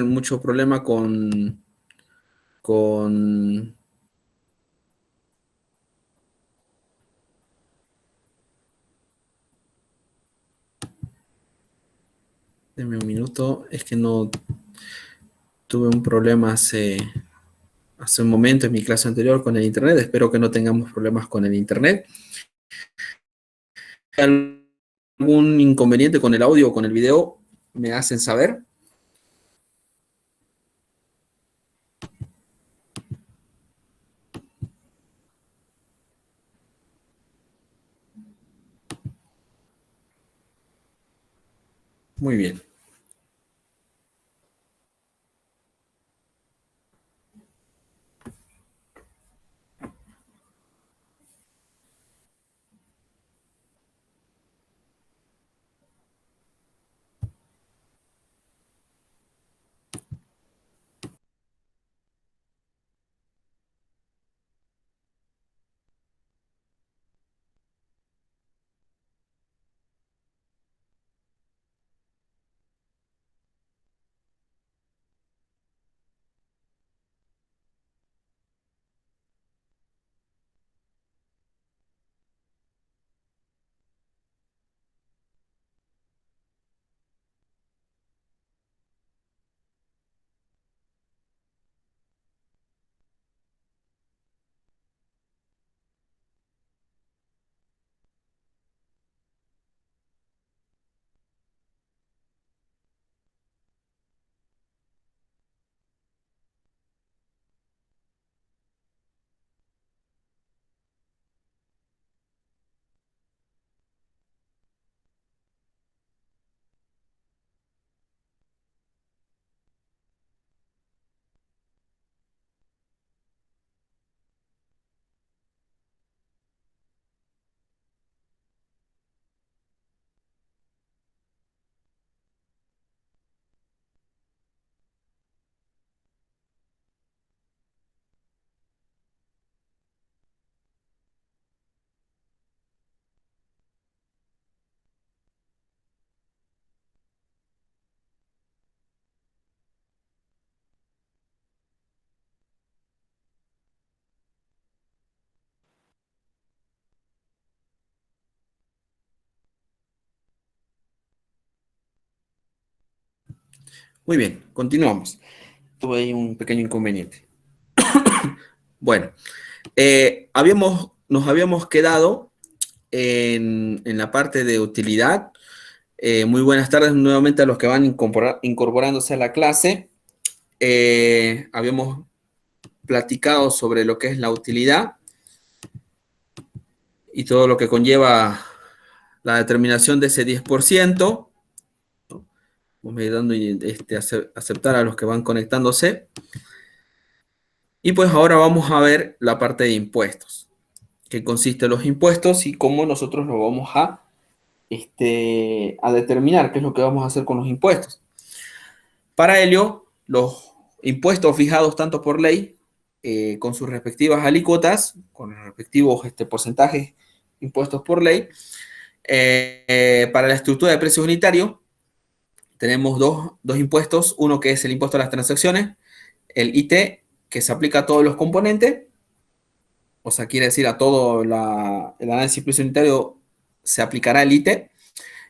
mucho problema con... Deme un minuto, es que no tuve un problema hace un momento en mi clase anterior con el internet. Espero que no tengamos problemas con el internet. ¿Algún inconveniente con el audio o con el video? ¿Me hacen saber? Muy bien. Muy bien, continuamos. Tuve ahí un pequeño inconveniente. Bueno, nos habíamos quedado en la parte de utilidad. Muy buenas tardes nuevamente a los que van incorporándose a la clase. Habíamos platicado sobre lo que es la utilidad y todo lo que conlleva la determinación de ese 10%. Vamos a ir dando aceptar a los que van conectándose. Y pues ahora vamos a ver la parte de impuestos, qué consiste en los impuestos y cómo nosotros lo vamos a determinar qué es lo que vamos a hacer con los impuestos. Para ello, los impuestos fijados tanto por ley, con sus respectivas alícuotas, con los respectivos porcentajes impuestos por ley, para la estructura de precios unitarios, tenemos dos impuestos, uno que es el impuesto a las transacciones, el IT, que se aplica a todos los componentes, o sea, quiere decir a todo el análisis de precio unitario se aplicará el IT,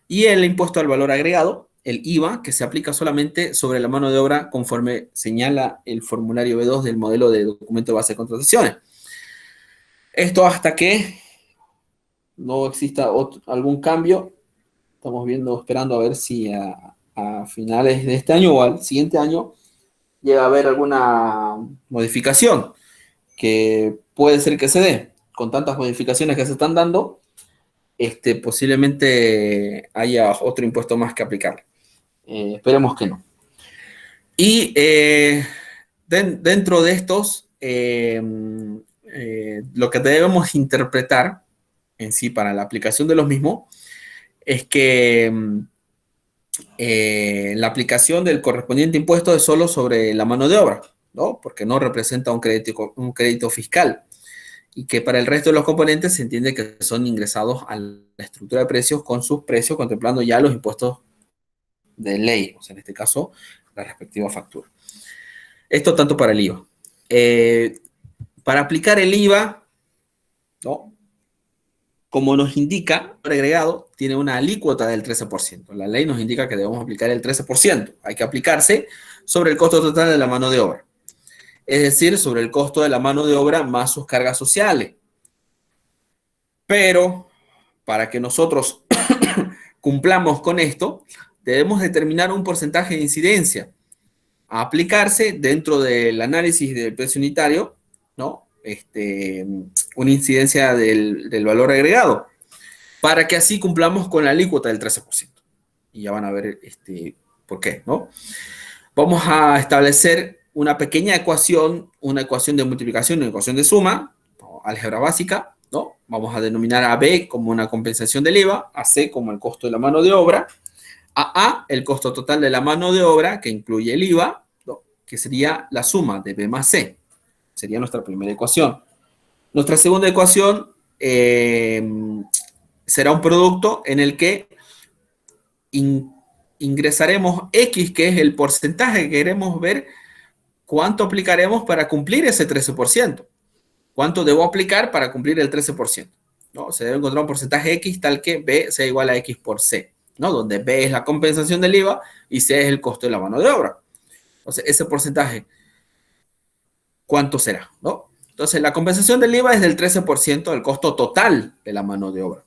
y el impuesto al valor agregado, el IVA, que se aplica solamente sobre la mano de obra conforme señala el formulario B2 del modelo de documento de base de contrataciones. Esto hasta que no exista algún cambio. Estamos viendo, esperando a ver si a finales de este año o al siguiente año llega a haber alguna modificación que puede ser que se dé. Con tantas modificaciones que se están dando, posiblemente haya otro impuesto más que aplicar. Esperemos que no. Y dentro de estos, lo que debemos interpretar en sí para la aplicación de los mismos es que la aplicación del correspondiente impuesto es solo sobre la mano de obra, ¿no? Porque no representa un crédito fiscal, y que para el resto de los componentes se entiende que son ingresados a la estructura de precios con sus precios, contemplando ya los impuestos de ley, o sea, en este caso, la respectiva factura. Esto tanto para el IVA. Para aplicar el IVA, ¿no? Como nos indica, el agregado tiene una alícuota del 13%. La ley nos indica que debemos aplicar el 13%. Hay que aplicarse sobre el costo total de la mano de obra. Es decir, sobre el costo de la mano de obra más sus cargas sociales. Pero para que nosotros cumplamos con esto, debemos determinar un porcentaje de incidencia a aplicarse dentro del análisis del precio unitario, ¿no? Una incidencia del valor agregado, para que así cumplamos con la alícuota del 13%. Y ya van a ver por qué, ¿no? Vamos a establecer una pequeña ecuación, una ecuación de multiplicación, una ecuación de suma, ¿no? Álgebra básica, ¿no? Vamos a denominar a B como una compensación del IVA, a C como el costo de la mano de obra, a el costo total de la mano de obra, que incluye el IVA, ¿no? Que sería la suma de B más C. Sería nuestra primera ecuación. Nuestra segunda ecuación será un producto en el que ingresaremos X, que es el porcentaje que queremos ver, cuánto aplicaremos para cumplir ese 13%. ¿Cuánto debo aplicar para cumplir el 13%? ¿No? Se debe encontrar un porcentaje X tal que B sea igual a X por C, ¿no? Donde B es la compensación del IVA y C es el costo de la mano de obra. Entonces, ese porcentaje, ¿cuánto será? ¿No? Entonces, la compensación del IVA es del 13% del costo total de la mano de obra.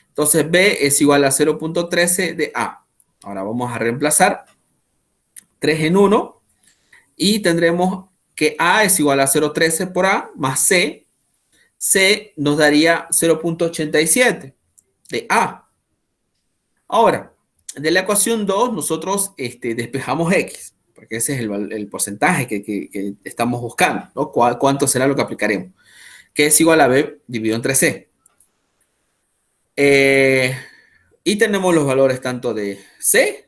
Entonces, B es igual a 0.13 de A. Ahora vamos a reemplazar 3 en 1 y tendremos que A es igual a 0.13 por A más C. C nos daría 0.87 de A. Ahora, de la ecuación 2 nosotros despejamos X, porque ese es el porcentaje que estamos buscando, ¿no? ¿Cuánto será lo que aplicaremos? Que es igual a B dividido entre C. Y tenemos los valores tanto de C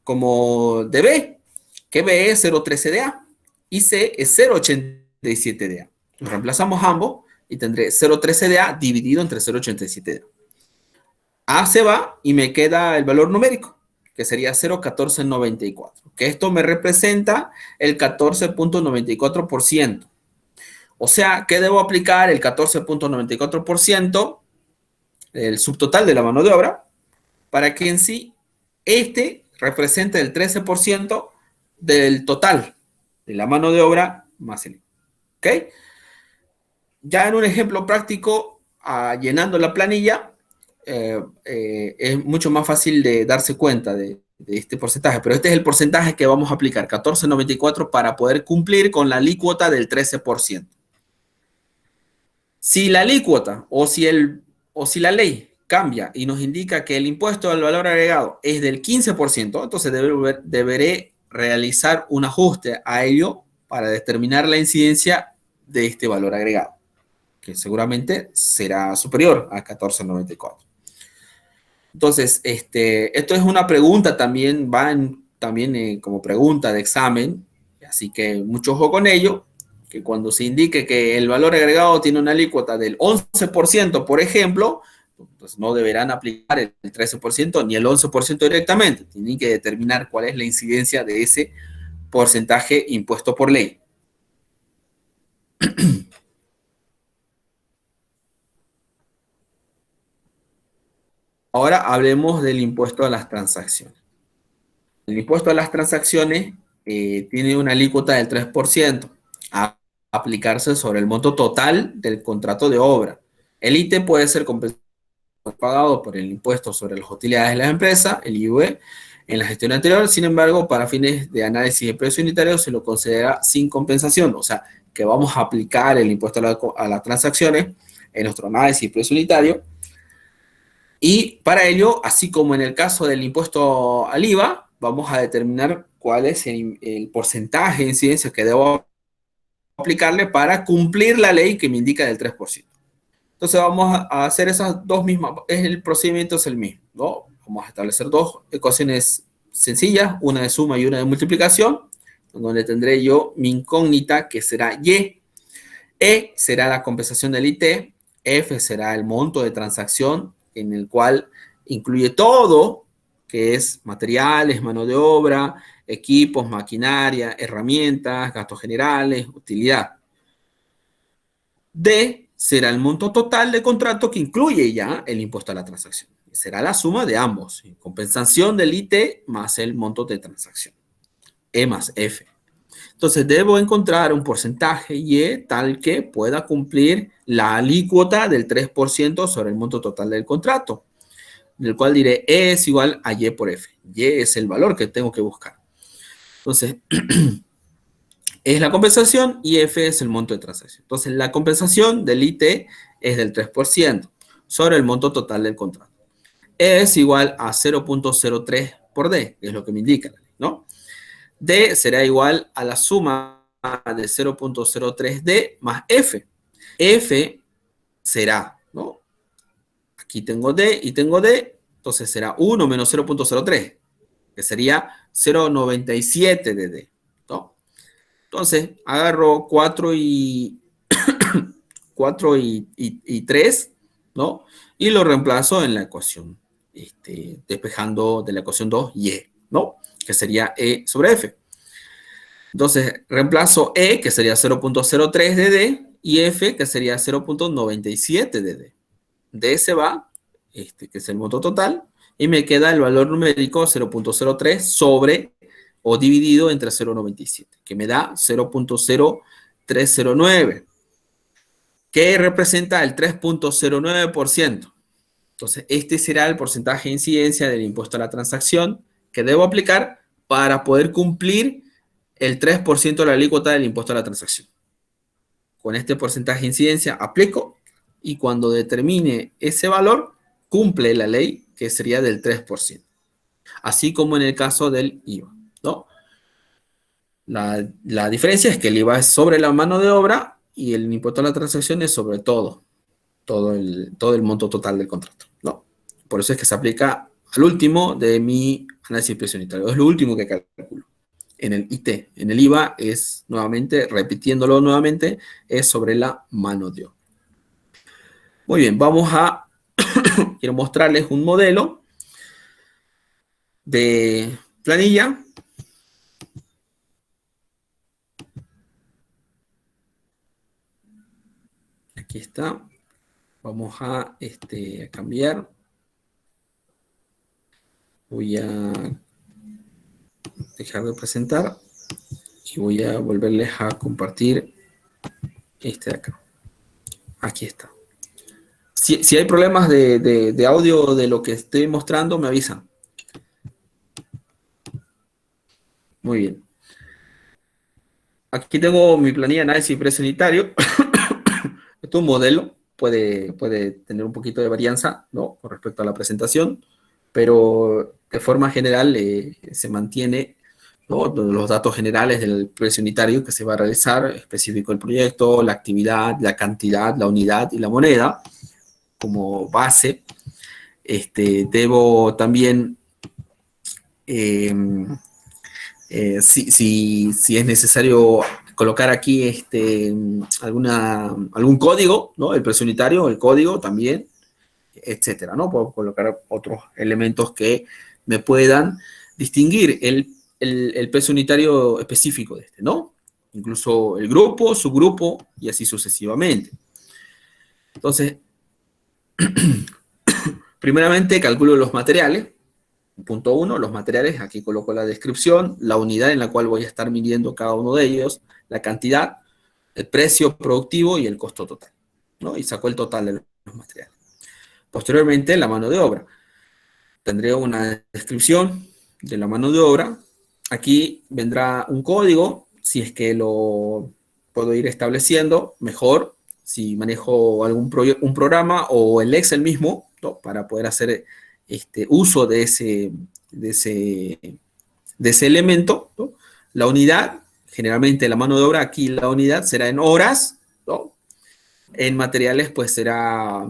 como de B, que B es 0.13 de A y C es 0.87 de A. Los reemplazamos ambos y tendré 0.13 de A dividido entre 0.87 de A. A se va y me queda el valor numérico, que sería 0.1494, que esto me representa el 14.94%. O sea, que debo aplicar el 14.94% del subtotal de la mano de obra para que en sí represente el 13% del total de la mano de obra más el IVA. ¿Ok? Ya en un ejemplo práctico, llenando la planilla, es mucho más fácil de darse cuenta de este porcentaje, pero este es el porcentaje que vamos a aplicar, 14.94, para poder cumplir con la alícuota del 13%. Si la alícuota o si la ley cambia y nos indica que el impuesto al valor agregado es del 15%, entonces deberé realizar un ajuste a ello para determinar la incidencia de este valor agregado, que seguramente será superior a 14.94. Entonces, esto es una pregunta también, también como pregunta de examen, así que mucho ojo con ello, que cuando se indique que el valor agregado tiene una alícuota del 11%, por ejemplo, pues no deberán aplicar el 13% ni el 11% directamente, tienen que determinar cuál es la incidencia de ese porcentaje impuesto por ley. Ahora hablemos del impuesto a las transacciones. El impuesto a las transacciones tiene una alícuota del 3% a aplicarse sobre el monto total del contrato de obra. El ítem puede ser pagado por el impuesto sobre las utilidades de las empresas, el IVA, en la gestión anterior. Sin embargo, para fines de análisis de precio unitario se lo considera sin compensación, o sea, que vamos a aplicar el impuesto a las transacciones en nuestro análisis de precio unitario. Y para ello, así como en el caso del impuesto al IVA, vamos a determinar cuál es el porcentaje de incidencia que debo aplicarle para cumplir la ley que me indica del 3%. Entonces vamos a hacer esas dos mismas, el procedimiento es el mismo, ¿no? Vamos a establecer dos ecuaciones sencillas, una de suma y una de multiplicación, donde tendré yo mi incógnita, que será Y. E será la compensación del IT, F será el monto de transacción, en el cual incluye todo, que es materiales, mano de obra, equipos, maquinaria, herramientas, gastos generales, utilidad. D será el monto total del contrato que incluye ya el impuesto a la transacción. Será la suma de ambos, compensación del IT más el monto de transacción. E más F. Entonces, debo encontrar un porcentaje Y tal que pueda cumplir la alícuota del 3% sobre el monto total del contrato, del cual diré E es igual a Y por F. Y es el valor que tengo que buscar. Entonces, es la compensación y F es el monto de transacción. Entonces, la compensación del IT es del 3% sobre el monto total del contrato. E es igual a 0.03 por D, que es lo que me indica, ¿no? D será igual a la suma de 0.03D más F. F será, ¿no? Aquí tengo D y tengo D, entonces será 1 menos 0.03, que sería 0.97 de D, ¿no? Entonces, agarro 4 y 3, ¿no? Y lo reemplazo en la ecuación, despejando de la ecuación 2 Y, ¿no? Que sería E sobre F. Entonces, reemplazo E, que sería 0.03 de D, y F, que sería 0.97 de D. D se va, que es el monto total, y me queda el valor numérico 0.03 sobre o dividido entre 0.97, que me da 0.0309, que representa el 3.09%. Entonces, este será el porcentaje de incidencia del impuesto a la transacción que debo aplicar para poder cumplir el 3% de la alícuota del impuesto a la transacción. Con este porcentaje de incidencia aplico y cuando determine ese valor, cumple la ley que sería del 3%. Así como en el caso del IVA, ¿no? La diferencia es que el IVA es sobre la mano de obra y el impuesto a la transacción es sobre todo el monto total del contrato, ¿no? Por eso es que se aplica al último de mi análisis precio unitario. Es lo último que calculo. En el IT, en el IVA es nuevamente, repitiéndolo nuevamente, es sobre la mano de obra. Muy bien, quiero mostrarles un modelo de planilla. Aquí está. Vamos a cambiar. Voy a dejar de presentar y voy a volverles a compartir este de acá. Aquí está. Si hay problemas de audio de lo que estoy mostrando, me avisan. Muy bien. Aquí tengo mi planilla de análisis precio unitario. Esto es un modelo, puede tener un poquito de varianza, ¿no? Con respecto a la presentación, pero de forma general se mantiene, ¿no? Los datos generales del precio unitario que se va a realizar, específico el proyecto, la actividad, la cantidad, la unidad y la moneda como base. Debo también, si es necesario, colocar aquí algún código, ¿no? El precio unitario, el código también, etcétera, ¿no? Puedo colocar otros elementos que me puedan distinguir el precio unitario específico de ¿no? Incluso el grupo, subgrupo y así sucesivamente. Entonces, primeramente calculo los materiales. Punto 1, los materiales, aquí coloco la descripción, la unidad en la cual voy a estar midiendo cada uno de ellos, la cantidad, el precio productivo y el costo total, ¿no? Y saco el total de los materiales. Posteriormente, la mano de obra. Tendré una descripción de la mano de obra. Aquí vendrá un código, si es que lo puedo ir estableciendo, mejor, si manejo un programa o el Excel mismo, ¿no? Para poder hacer uso de ese elemento, ¿no? La unidad, generalmente la mano de obra, aquí la unidad será en horas, ¿no? En materiales, pues será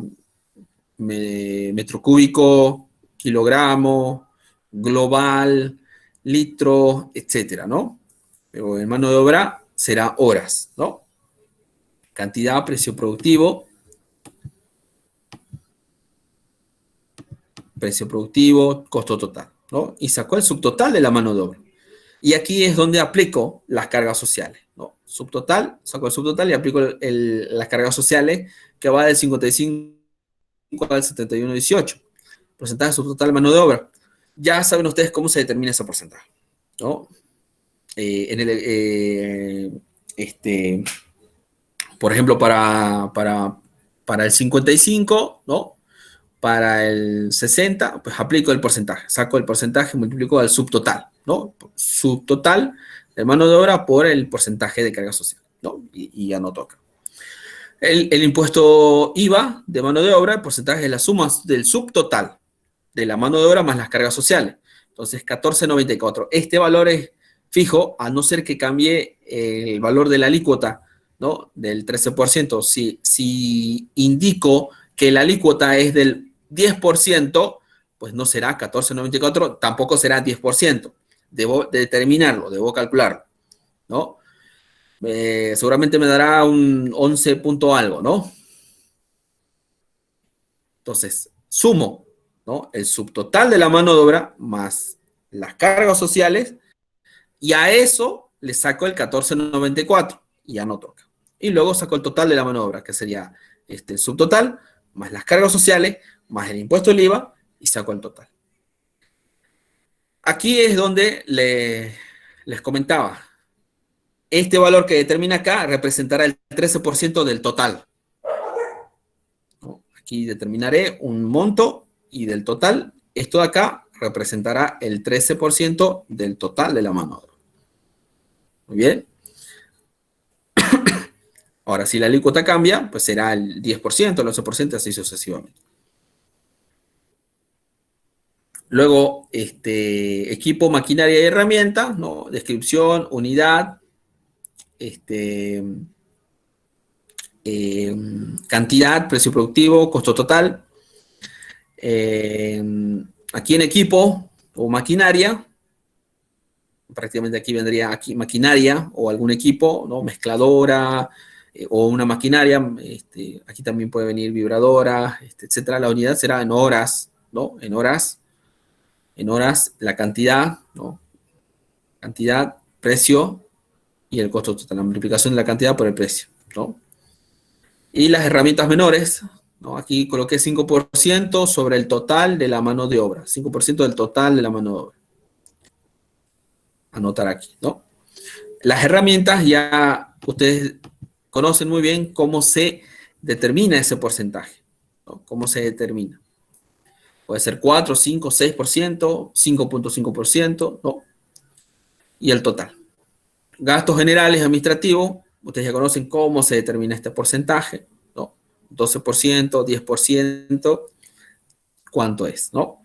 metro cúbico, kilogramo, global, litro, etcétera, ¿no? Pero en mano de obra será horas, ¿no? Cantidad, precio productivo, costo total, ¿no? Y sacó el subtotal de la mano de obra. Y aquí es donde aplico las cargas sociales, ¿no? Subtotal, saco el subtotal y aplico las cargas sociales que va del 55 al 71,18. Porcentaje subtotal de mano de obra. Ya saben ustedes cómo se determina ese porcentaje, ¿no? En el, por ejemplo, para el 55, ¿no? Para el 60, pues aplico el porcentaje. Saco el porcentaje, multiplico al subtotal, ¿no? Subtotal de mano de obra por el porcentaje de carga social, ¿no? Y ya no toca. El impuesto IVA de mano de obra, el porcentaje es la suma del subtotal de la mano de obra más las cargas sociales. Entonces, 14,94. Este valor es fijo, a no ser que cambie el valor de la alícuota, ¿no? Del 13%. Si indico que la alícuota es del 10%, pues no será 14,94, tampoco será 10%. Debo determinarlo, debo calcularlo, ¿no? Seguramente me dará un 11 punto algo, ¿no? Entonces, sumo, ¿no? El subtotal de la mano de obra más las cargas sociales y a eso le saco el 14,94 y ya no toca. Y luego saco el total de la mano de obra, que sería el subtotal más las cargas sociales más el impuesto del IVA y saco el total. Aquí es donde les comentaba. Este valor que determina acá representará el 13% del total. Aquí determinaré un monto y del total, esto de acá representará el 13% del total de la mano de obra. Muy bien. Ahora, si la alícuota cambia, pues será el 10%, el 11%, así sucesivamente. Luego, equipo, maquinaria y herramientas, ¿no? Descripción, unidad, cantidad, precio productivo, costo total. Aquí en equipo o maquinaria, prácticamente aquí vendría aquí maquinaria o algún equipo, ¿no? Mezcladora o una maquinaria. Aquí también puede venir vibradora, etcétera. La unidad será en horas, ¿no? En horas, la cantidad, ¿no? Cantidad, precio y el costo total. La multiplicación de la cantidad por el precio, ¿no? Y las herramientas menores, ¿no? Aquí coloqué 5% sobre el total de la mano de obra. 5% del total de la mano de obra. Anotar aquí, ¿no? Las herramientas ya ustedes conocen muy bien cómo se determina ese porcentaje, ¿no? Cómo se determina. Puede ser 4, 5, 6%, 5,5%, ¿no? Y el total. Gastos generales administrativos, ustedes ya conocen cómo se determina este porcentaje, ¿no? 12%, 10%, ¿cuánto es, no?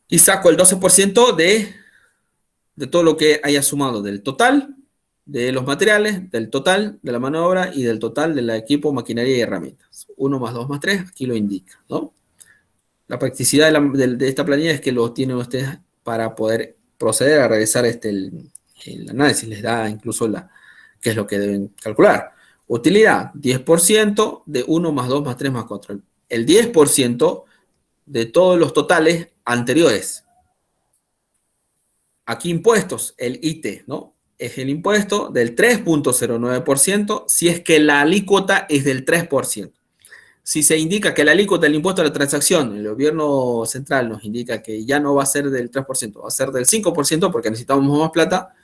Y saco el 12% de todo lo que haya sumado del total de los materiales, del total de la mano de obra y del total del equipo, maquinaria y herramientas. 1 más 2 más 3, aquí lo indica, ¿no? La practicidad de esta planilla es que lo tienen ustedes para poder proceder a realizar el análisis. Les da incluso qué es lo que deben calcular. Utilidad, 10% de 1 más 2 más 3 más 4. El 10% de todos los totales anteriores. Aquí impuestos, el IT, ¿no? Es el impuesto del 3,09% si es que la alícuota es del 3%. Si se indica que la alícuota del impuesto a la transacción, el gobierno central nos indica que ya no va a ser del 3%, va a ser del 5% porque necesitamos más plata,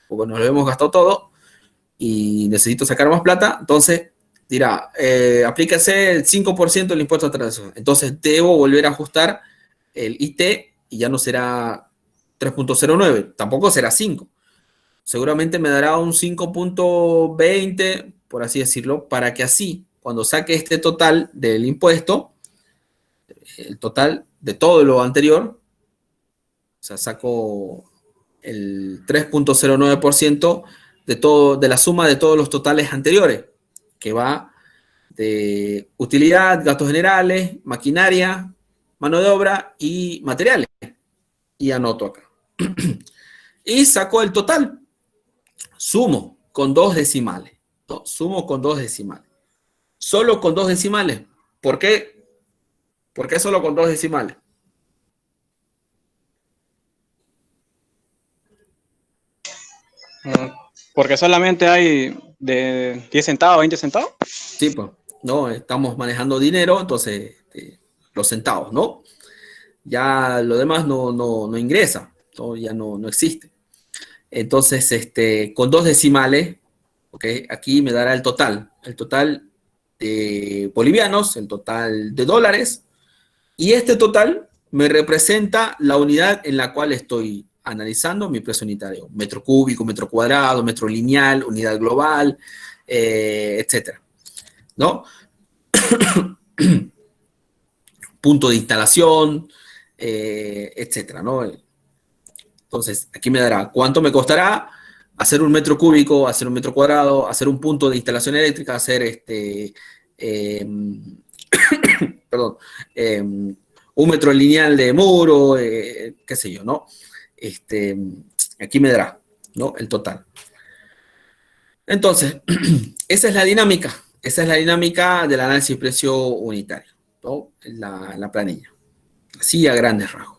porque nos lo hemos gastado todo y necesito sacar más plata, entonces dirá, aplíquese el 5% del impuesto a la transacción. Entonces debo volver a ajustar el IT y ya no será 3,09, tampoco será 5. Seguramente me dará un 5,20, por así decirlo, para que así, cuando saque este total del impuesto, el total de todo lo anterior, o sea, saco el 3,09% de la suma de todos los totales anteriores, que va de utilidad, gastos generales, maquinaria, mano de obra y materiales. Y anoto acá. Y saco el total. Sumo con 2 decimales. No, sumo con 2 decimales. Solo con 2 decimales. ¿Por qué? ¿Por qué solo con 2 decimales? Mm, porque solamente hay de 10 centavos, 20 centavos. Sí, pues, ¿no? Estamos manejando dinero, entonces los centavos, ¿no? Ya lo demás no ingresa, ¿no? Ya no existe. Entonces, con dos decimales, ¿ok? Aquí me dará el total de bolivianos, el total de dólares, y este total me representa la unidad en la cual estoy analizando mi precio unitario, metro cúbico, metro cuadrado, metro lineal, unidad global, etcétera, ¿no? Punto de instalación, etcétera, ¿no? Entonces, aquí me dará cuánto me costará hacer un metro cúbico, hacer un metro cuadrado, hacer un punto de instalación eléctrica, hacer eh, perdón, un metro lineal de muro, qué sé yo, ¿no? Este, aquí me dará, ¿no? El total. Entonces, esa es la dinámica del análisis precio unitario, ¿no? La planilla. Así a grandes rasgos.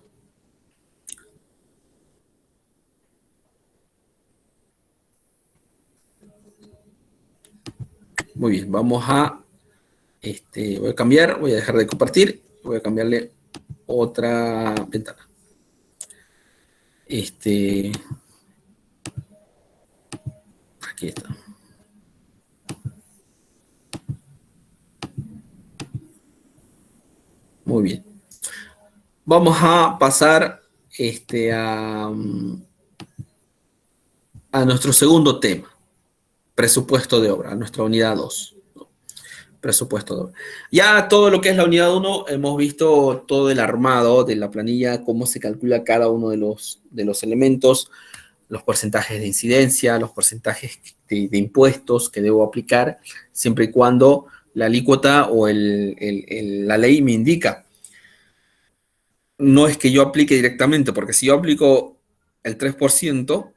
Muy bien, vamos a, voy a cambiar, voy a dejar de compartir, voy a cambiarle otra ventana. Aquí está. Muy bien. Vamos a pasar a nuestro segundo tema, presupuesto de obra, a nuestra unidad 2. Presupuesto de obra. Ya todo lo que es la unidad 1, hemos visto todo el armado de la planilla, cómo se calcula cada uno de los elementos, los porcentajes de incidencia, los porcentajes de impuestos que debo aplicar, siempre y cuando la alícuota o la ley me indica. No es que yo aplique directamente, porque si yo aplico el 3%,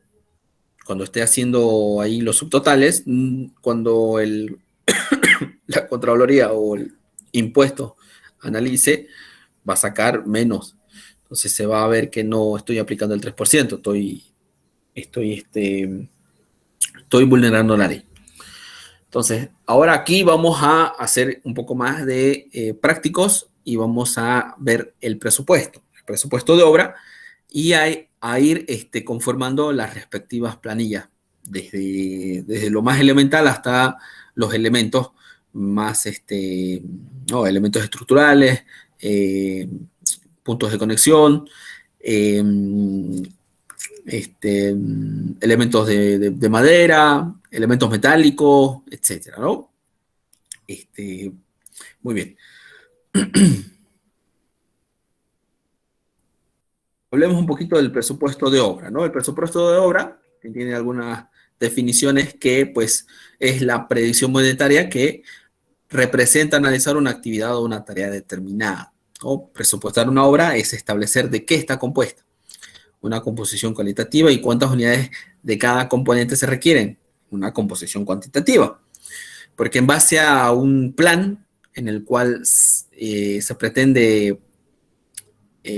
cuando esté haciendo ahí los subtotales, cuando la Contraloría o el impuesto analice, va a sacar menos. Entonces se va a ver que no estoy aplicando el 3%, estoy vulnerando la ley. Entonces, ahora aquí vamos a hacer un poco más de prácticos y vamos a ver el presupuesto de obra y a ir conformando las respectivas planillas, desde lo más elemental hasta los elementos más, no, elementos estructurales, puntos de conexión, eh, elementos de madera, elementos metálicos, etcétera, ¿no? Muy bien. Hablemos un poquito del presupuesto de obra, ¿no? El presupuesto de obra tiene algunas definiciones que, pues, es la predicción monetaria que representa analizar una actividad o una tarea determinada, ¿no? Presupuestar una obra es establecer de qué está compuesta, una composición cualitativa y cuántas unidades de cada componente se requieren, una composición cuantitativa, porque en base a un plan en el cual se pretende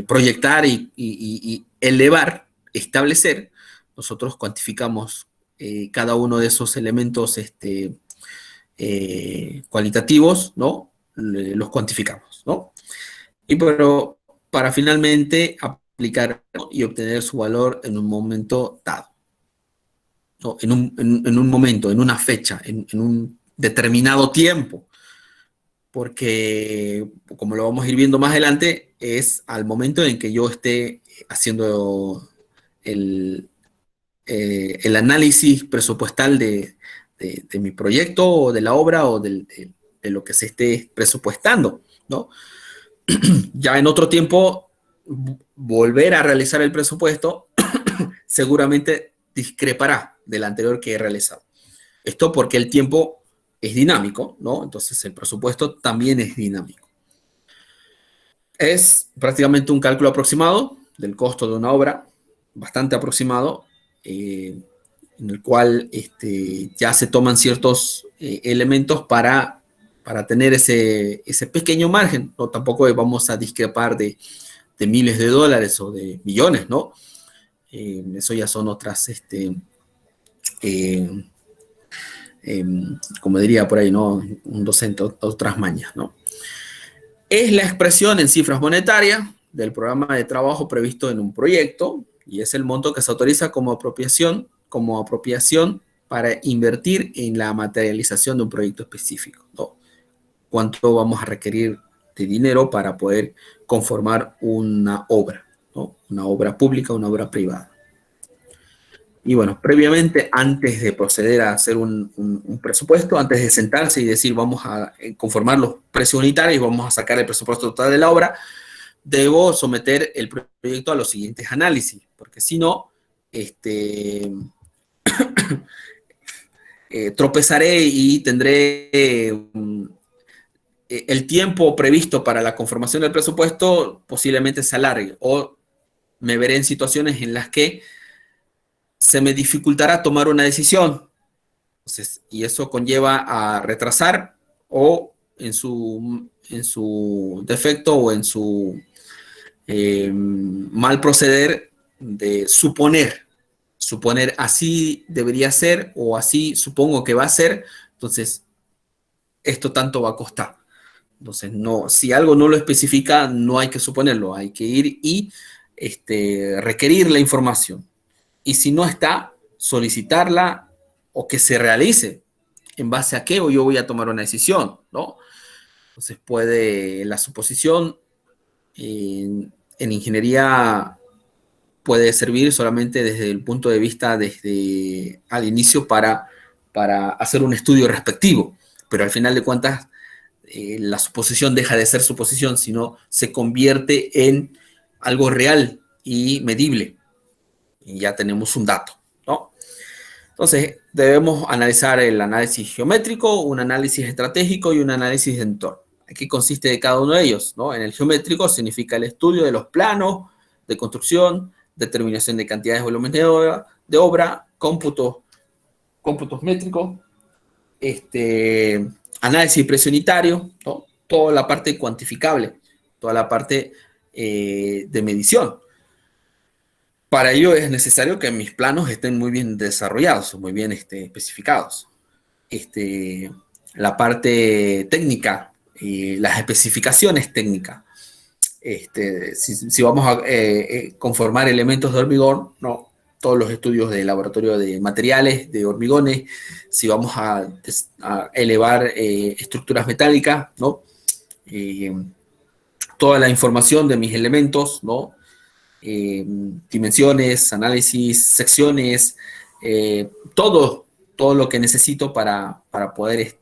proyectar y elevar, establecer, nosotros cuantificamos cada uno de esos elementos cualitativos, ¿no? Los cuantificamos, ¿no? Y pero para finalmente aplicar y obtener su valor en un momento dado, ¿no? En un momento, en una fecha, en un determinado tiempo, porque como lo vamos a ir viendo más adelante, es al momento en que yo esté haciendo el, el análisis presupuestal de mi proyecto o de la obra o de lo que se esté presupuestando, ¿no? Ya en otro tiempo, volver a realizar el presupuesto seguramente discrepará del anterior que he realizado. Esto porque el tiempo es dinámico, ¿no? Entonces el presupuesto también es dinámico. Es prácticamente un cálculo aproximado del costo de una obra, bastante aproximado, en el cual ya se toman ciertos elementos para tener ese pequeño margen. No, tampoco vamos a discrepar de miles de dólares o de millones, ¿no? Eso ya son eh, como diría por ahí, ¿no? Un docente, otras mañas, ¿no? Es la expresión en cifras monetarias del programa de trabajo previsto en un proyecto y es el monto que se autoriza como apropiación para invertir en la materialización de un proyecto específico, ¿no? Cuánto vamos a requerir de dinero para poder conformar una obra, ¿no? Una obra pública, una obra privada. Y bueno, previamente, antes de proceder a hacer un presupuesto, antes de sentarse y decir vamos a conformar los precios unitarios y vamos a sacar el presupuesto total de la obra, debo someter el proyecto a los siguientes análisis, porque si no, tropezaré y tendré el tiempo previsto para la conformación del presupuesto posiblemente se alargue o me veré en situaciones en las que se me dificultará tomar una decisión. Entonces, y eso conlleva a retrasar o en su defecto o en su mal proceder de suponer así debería ser o así supongo que va a ser, entonces esto tanto va a costar. Entonces, no, si algo no lo especifica, no hay que suponerlo, hay que ir y requerir la información. Y si no está, solicitarla o que se realice. ¿En base a qué yo voy a tomar una decisión? ¿No? Entonces puede, la suposición en ingeniería puede servir solamente desde el punto de vista desde al inicio para hacer un estudio respectivo, pero al final de cuentas la suposición deja de ser suposición, sino se convierte en algo real y medible. Y ya tenemos un dato, ¿no? Entonces, debemos analizar el análisis geométrico, un análisis estratégico y un análisis de entorno. ¿Qué consiste de cada uno de ellos? ¿No? En el geométrico significa el estudio de los planos de construcción, determinación de cantidades, volúmenes de obra, cómputos métricos, análisis precio unitario, ¿no? Toda la parte cuantificable, toda la parte de medición. Para ello es necesario que mis planos estén muy bien desarrollados, muy bien especificados. La parte técnica, las especificaciones técnicas. Si vamos a conformar elementos de hormigón, no, todos los estudios de laboratorio de materiales, de hormigones, si vamos a elevar estructuras metálicas, ¿no? Toda la información de mis elementos, ¿no? Dimensiones, análisis, secciones, todo lo que necesito para poder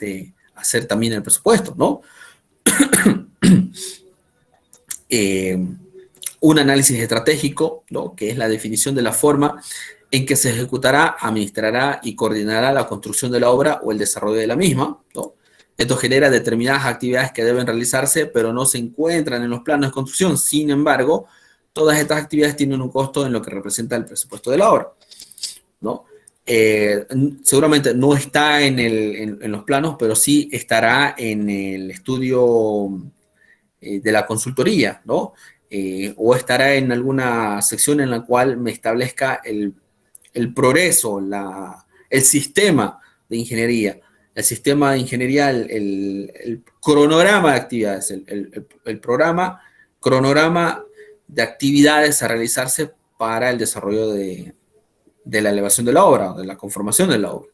hacer también el presupuesto, ¿no? Un análisis estratégico, ¿no? Que es la definición de la forma en que se ejecutará, administrará y coordinará la construcción de la obra o el desarrollo de la misma, ¿no? Esto genera determinadas actividades que deben realizarse, pero no se encuentran en los planos de construcción. Sin embargo, todas estas actividades tienen un costo en lo que representa el presupuesto de la obra, ¿no? Seguramente no está en los planos, pero sí estará en el estudio de la consultoría, ¿no? O estará en alguna sección en la cual me establezca el progreso, el sistema de ingeniería. El sistema de ingeniería, el cronograma de actividades, el programa, cronograma de actividades a realizarse para el desarrollo de la elevación de la obra, de la conformación de la obra.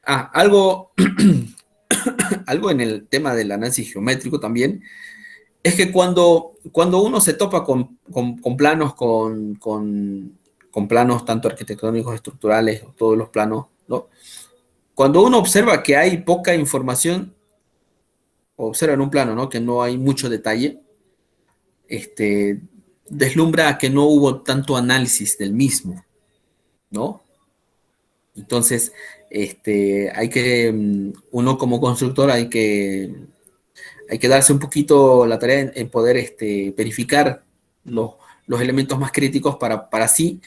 Algo en el tema del análisis geométrico también, es que cuando uno se topa con planos, con planos tanto arquitectónicos, estructurales, todos los planos, ¿no? Cuando uno observa que hay poca información, observa en un plano, ¿no? Que no hay mucho detalle, deslumbra que no hubo tanto análisis del mismo, ¿no? Entonces, hay que, uno como constructor hay que darse un poquito la tarea en poder verificar los elementos más críticos para así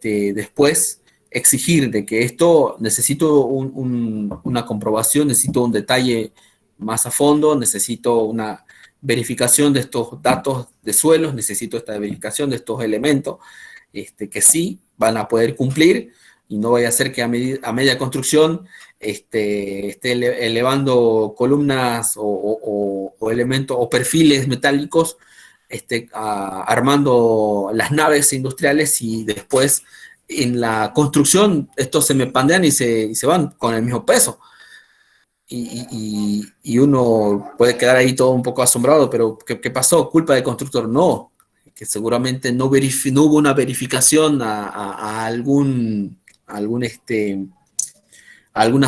después exigir de que esto necesito una comprobación, necesito un detalle más a fondo, necesito una verificación de estos datos de suelos, necesito esta verificación de estos elementos que sí van a poder cumplir y no vaya a ser que a media construcción esté elevando columnas o elementos o perfiles metálicos, armando las naves industriales y después en la construcción estos se me pandean y se van con el mismo peso. Y uno puede quedar ahí todo un poco asombrado, pero ¿qué pasó? ¿Culpa del constructor? No, que seguramente no hubo una verificación a alguna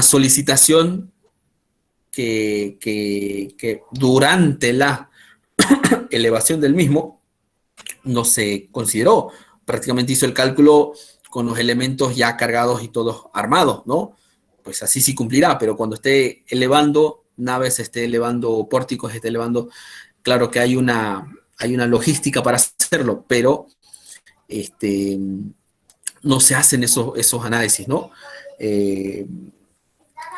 solicitación que durante la elevación del mismo no se consideró. Prácticamente hizo el cálculo con los elementos ya cargados y todos armados, ¿no? Pues así sí cumplirá, pero cuando esté elevando naves, esté elevando pórticos, esté elevando, claro que hay una logística para hacerlo, pero no se hacen esos análisis, ¿no? En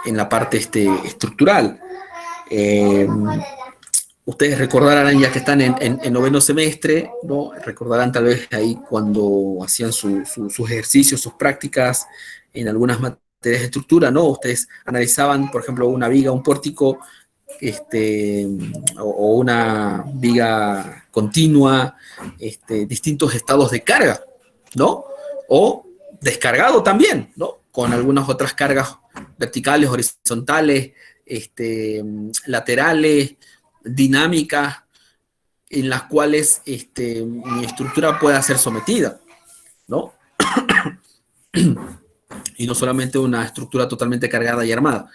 la parte estructural. Ustedes recordarán, ya que están en noveno semestre, ¿no? Recordarán tal vez ahí cuando hacían sus ejercicios, sus prácticas en algunas materias de estructura, ¿no? Ustedes analizaban, por ejemplo, una viga, un pórtico, o una viga continua, distintos estados de carga, ¿no? O descargado también, ¿no? Con algunas otras cargas verticales, horizontales, laterales, dinámicas, en las cuales mi estructura pueda ser sometida, ¿no? Y no solamente una estructura totalmente cargada y armada,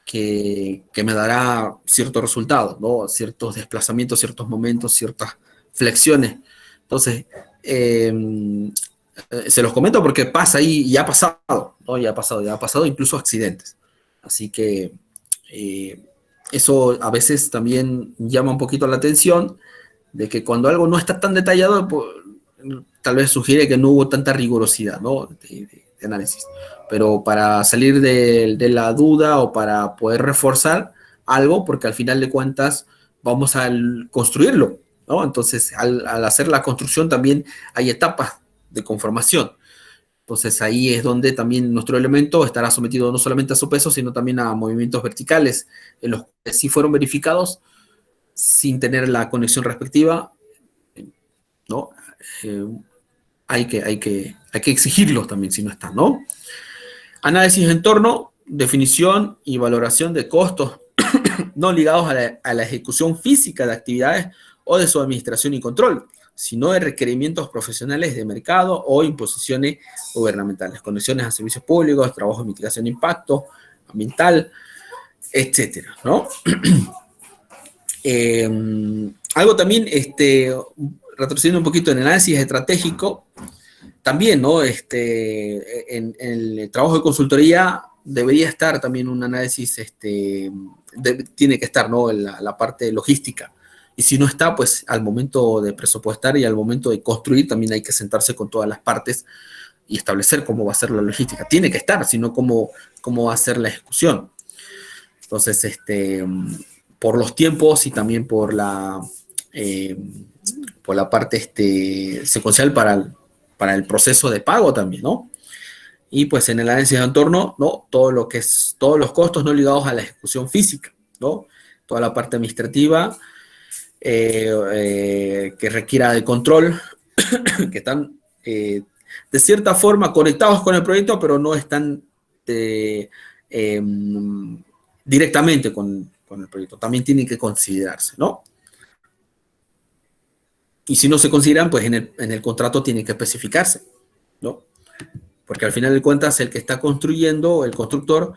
que me dará ciertos resultados, ¿no? Ciertos desplazamientos, ciertos momentos, ciertas flexiones. Entonces, se los comento porque pasa ahí y ha pasado, ¿no? Ya ha pasado incluso accidentes. Así que eso a veces también llama un poquito la atención de que cuando algo no está tan detallado, pues, tal vez sugiere que no hubo tanta rigurosidad, ¿no? de análisis. Pero para salir de la duda o para poder reforzar algo, porque al final de cuentas vamos a construirlo, ¿no? Entonces, al hacer la construcción también hay etapas de conformación. Entonces ahí es donde también nuestro elemento estará sometido no solamente a su peso, sino también a movimientos verticales, en los que sí fueron verificados sin tener la conexión respectiva, ¿no? Hay que exigirlos también si no están, ¿no? Análisis de entorno, definición y valoración de costos no ligados a la ejecución física de actividades o de su administración y control, sino de requerimientos profesionales de mercado o imposiciones gubernamentales, conexiones a servicios públicos, trabajo de mitigación de impacto ambiental, etcétera, ¿no? Algo también, retrocediendo un poquito en el análisis estratégico, también, ¿no? En el trabajo de consultoría debería estar también un análisis, tiene que estar, ¿no? En la parte logística. Y si no está, pues al momento de presupuestar y al momento de construir también hay que sentarse con todas las partes y establecer cómo va a ser la logística. Tiene que estar, sino cómo va a ser la ejecución. Entonces, por los tiempos y también por la parte secuencial para el proceso de pago también, ¿no? Y pues en el análisis de entorno, ¿no? Todos los costos no ligados a la ejecución física, ¿no? Toda la parte administrativa, que requiera de control, que están de cierta forma conectados con el proyecto, pero no están directamente con el proyecto. También tienen que considerarse, ¿no? Y si no se consideran, pues en el contrato tiene que especificarse, ¿no? Porque al final de cuentas, el que está construyendo, el constructor,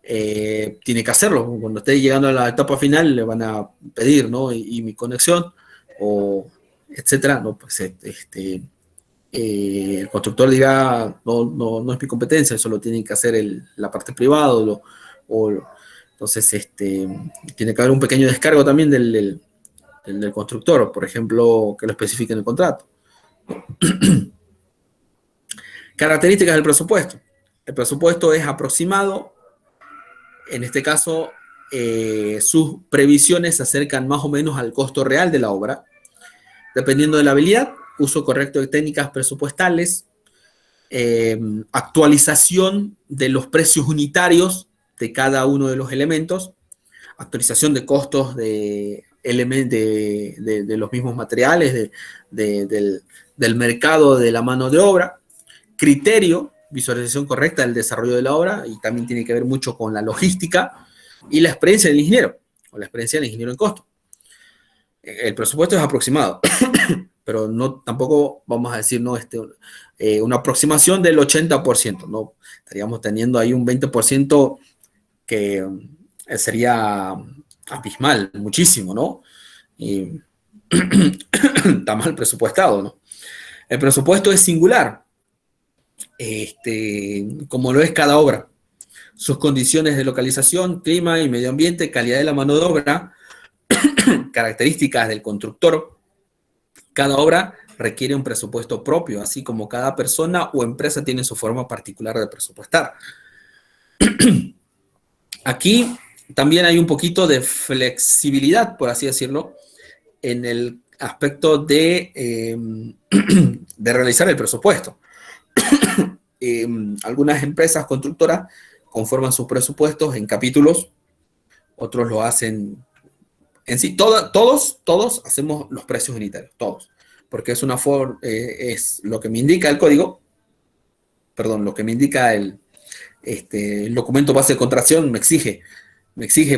tiene que hacerlo. Cuando esté llegando a la etapa final, le van a pedir, ¿no? Y mi conexión, o etcétera, ¿no? Pues el constructor dirá, no es mi competencia, eso lo tiene que hacer la parte privada, entonces tiene que haber un pequeño descargo también del constructor, por ejemplo, que lo especifique en el contrato. Características del presupuesto. El presupuesto es aproximado. En este caso, sus previsiones se acercan más o menos al costo real de la obra. Dependiendo de la habilidad, uso correcto de técnicas presupuestales, actualización de los precios unitarios de cada uno de los elementos, actualización de costos de los mismos materiales, del mercado de la mano de obra, criterio, visualización correcta del desarrollo de la obra, y también tiene que ver mucho con la logística y la experiencia del ingeniero, o la experiencia del ingeniero en costo. El presupuesto es aproximado, pero no, tampoco vamos a decir una aproximación del 80%, ¿no? Estaríamos teniendo ahí un 20% que sería abismal, muchísimo, ¿no? Y está mal presupuestado, ¿no? El presupuesto es singular, como lo es cada obra. Sus condiciones de localización, clima y medio ambiente, calidad de la mano de obra, características del constructor. Cada obra requiere un presupuesto propio, así como cada persona o empresa tiene su forma particular de presupuestar. Aquí también hay un poquito de flexibilidad, por así decirlo, en el aspecto de realizar el presupuesto. Algunas empresas constructoras conforman sus presupuestos en capítulos, otros lo hacen en sí. Todos hacemos los precios unitarios, todos, porque es lo que me indica el código, perdón, lo que me indica el documento base de contratación me exige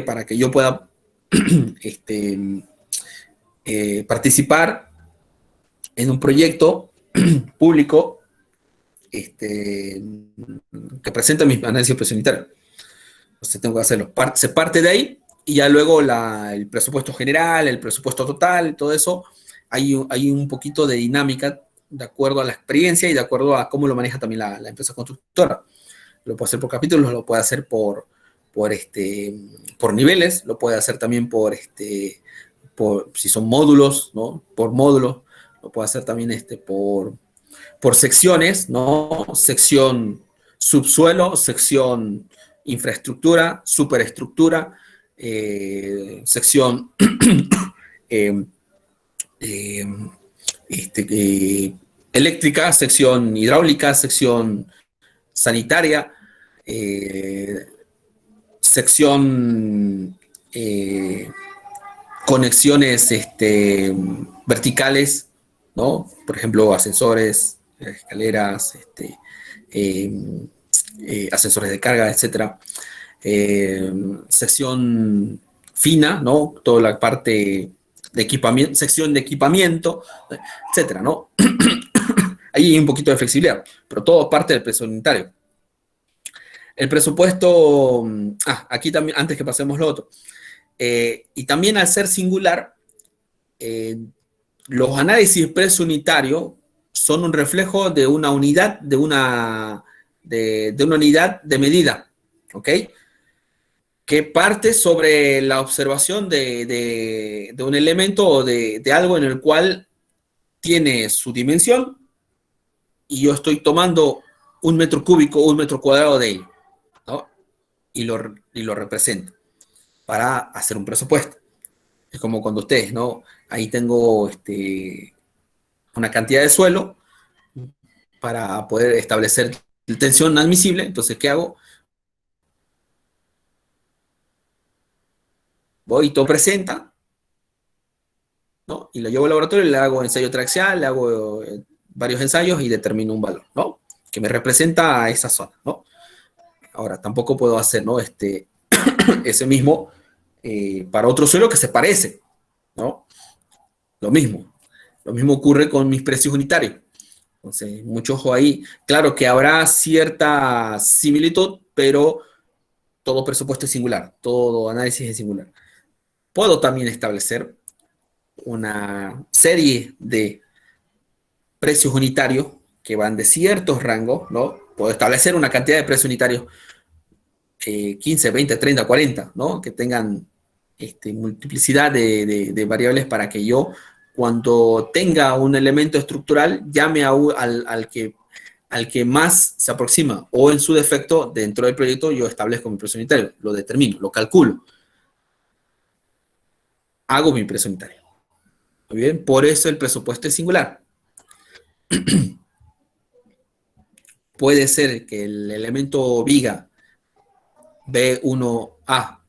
para que yo pueda participar en un proyecto público que presenta mis análisis presupuestarios. Entonces tengo que hacerlo. Se parte de ahí y ya luego el presupuesto general, el presupuesto total, todo eso, hay un poquito de dinámica de acuerdo a la experiencia y de acuerdo a cómo lo maneja también la empresa constructora. Lo puede hacer por capítulos, lo puede hacer por niveles, lo puede hacer también si son módulos, ¿no? Por módulos, lo puede hacer también por secciones, ¿no? Sección subsuelo, sección infraestructura, superestructura, sección eléctrica, sección hidráulica, sección sanitaria, sección conexiones verticales, ¿no? Por ejemplo, ascensores, escaleras, ascensores de carga, etcétera. Sección fina, ¿no? Toda la parte de equipamiento, sección de equipamiento, etcétera, ¿no? Ahí hay un poquito de flexibilidad, pero todo parte del presupuesto unitario. El presupuesto, aquí también, antes que pasemos lo otro, y también al ser singular, los análisis precio unitario son un reflejo de una unidad, de una unidad de medida, ¿ok? Que parte sobre la observación de un elemento o de algo en el cual tiene su dimensión y yo estoy tomando un metro cúbico o un metro cuadrado de él, ¿no? Y lo represento para hacer un presupuesto. Es como cuando ustedes, ¿no? Ahí tengo una cantidad de suelo para poder establecer tensión admisible. Entonces, ¿qué hago? Voy y todo presenta, ¿no? Y lo llevo al laboratorio, le hago ensayo traxial, le hago varios ensayos y determino un valor, ¿no? Que me representa a esa zona, ¿no? Ahora, tampoco puedo hacer, ¿no? Ese mismo para otro suelo que se parece, ¿no? Lo mismo ocurre con mis precios unitarios. Entonces, mucho ojo ahí. Claro que habrá cierta similitud, pero todo presupuesto es singular, todo análisis es singular. Puedo también establecer una serie de precios unitarios que van de ciertos rangos, ¿no? Puedo establecer una cantidad de precios unitarios 15, 20, 30, 40, ¿no? Que tengan multiplicidad de variables para que yo, cuando tenga un elemento estructural, llame al que más se aproxima, o en su defecto, dentro del proyecto, yo establezco mi precio unitario, lo determino, lo calculo. Hago mi precio unitario. Muy bien, por eso el presupuesto es singular. puede ser que el elemento viga B1A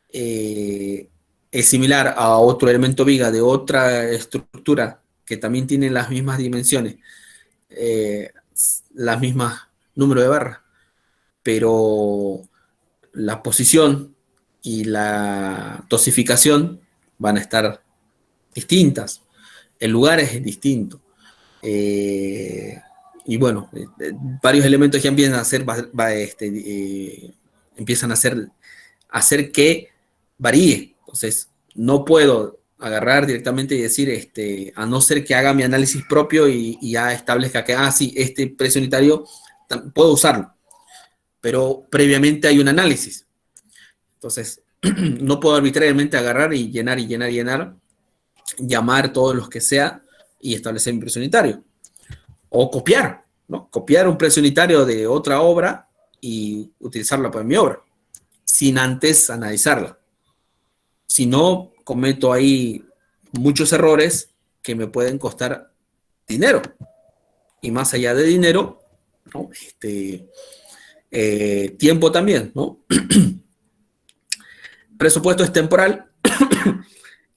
es similar a otro elemento viga de otra estructura que también tiene las mismas dimensiones, las mismas número de barras, pero la posición y la dosificación van a estar distintas, el lugar es distinto. Y bueno, varios elementos ya empiezan a hacer que varíe. Entonces, no puedo agarrar directamente y decir, a no ser que haga mi análisis propio y ya establezca que, sí, este precio unitario puedo usarlo, pero previamente hay un análisis. Entonces, no puedo arbitrariamente agarrar y llenar, llamar todos los que sea y establecer mi precio unitario. O copiar, ¿no? Copiar un precio unitario de otra obra y utilizarla para mi obra, sin antes analizarla. Si no, cometo ahí muchos errores que me pueden costar dinero. Y más allá de dinero, ¿no? Tiempo también, ¿no? Presupuesto es temporal.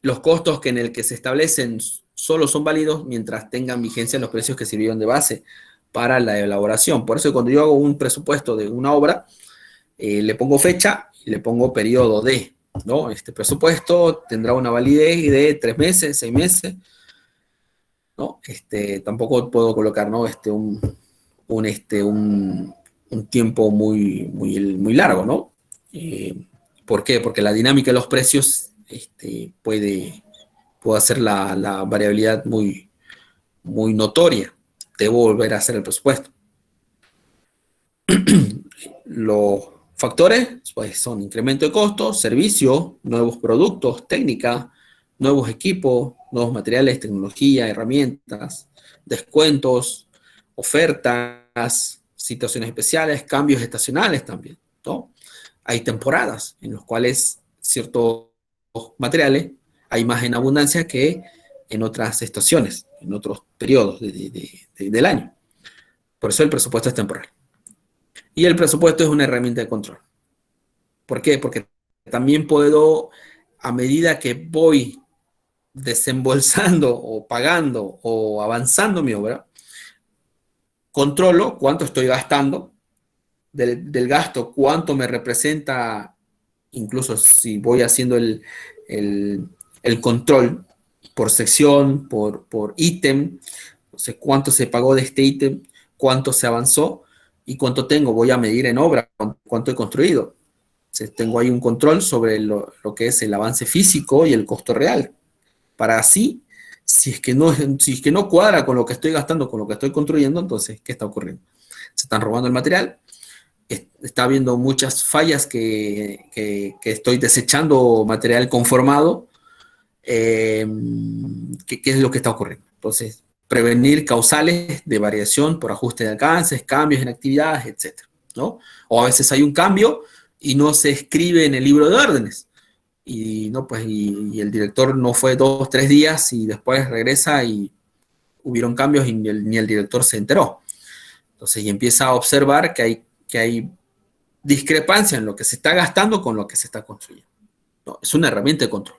Los costos en el que se establecen solo son válidos mientras tengan vigencia los precios que sirvieron de base para la elaboración. Por eso cuando yo hago un presupuesto de una obra, le pongo fecha y le pongo periodo de, ¿no? Este presupuesto tendrá una validez de 3 meses, 6 meses, ¿no? Tampoco puedo colocar, ¿no? Un tiempo muy largo, ¿no? ¿Por qué? Porque la dinámica de los precios puede hacer la variabilidad muy notoria. Debo volver a hacer el presupuesto. Los factores pues, son incremento de costos, servicio, nuevos productos, técnica, nuevos equipos, nuevos materiales, tecnología, herramientas, descuentos, ofertas, situaciones especiales, cambios estacionales también, ¿no? Hay temporadas en las cuales ciertos materiales hay más en abundancia que en otras estaciones, en otros periodos del año. Por eso el presupuesto es temporal. Y el presupuesto es una herramienta de control. ¿Por qué? Porque también puedo, a medida que voy desembolsando o pagando o avanzando mi obra, controlo cuánto estoy gastando, del gasto, cuánto me representa, incluso si voy haciendo el control por sección, por ítem, no sé cuánto se pagó de este ítem, cuánto se avanzó y cuánto tengo. Voy a medir en obra cuánto he construido. Entonces, tengo ahí un control sobre lo que es el avance físico y el costo real. Para así, si es que no cuadra con lo que estoy gastando, con lo que estoy construyendo, entonces, ¿qué está ocurriendo? Se están robando el material, está habiendo muchas fallas que estoy desechando material conformado. ¿Qué es lo que está ocurriendo? Entonces, prevenir causales de variación por ajuste de alcances, cambios en actividades, etc., ¿no? O a veces hay un cambio y no se escribe en el libro de órdenes. Y el director no fue 2, 3 días y después regresa y hubieron cambios y ni el director se enteró. Entonces, y empieza a observar que hay discrepancia en lo que se está gastando con lo que se está construyendo. No, es una herramienta de control.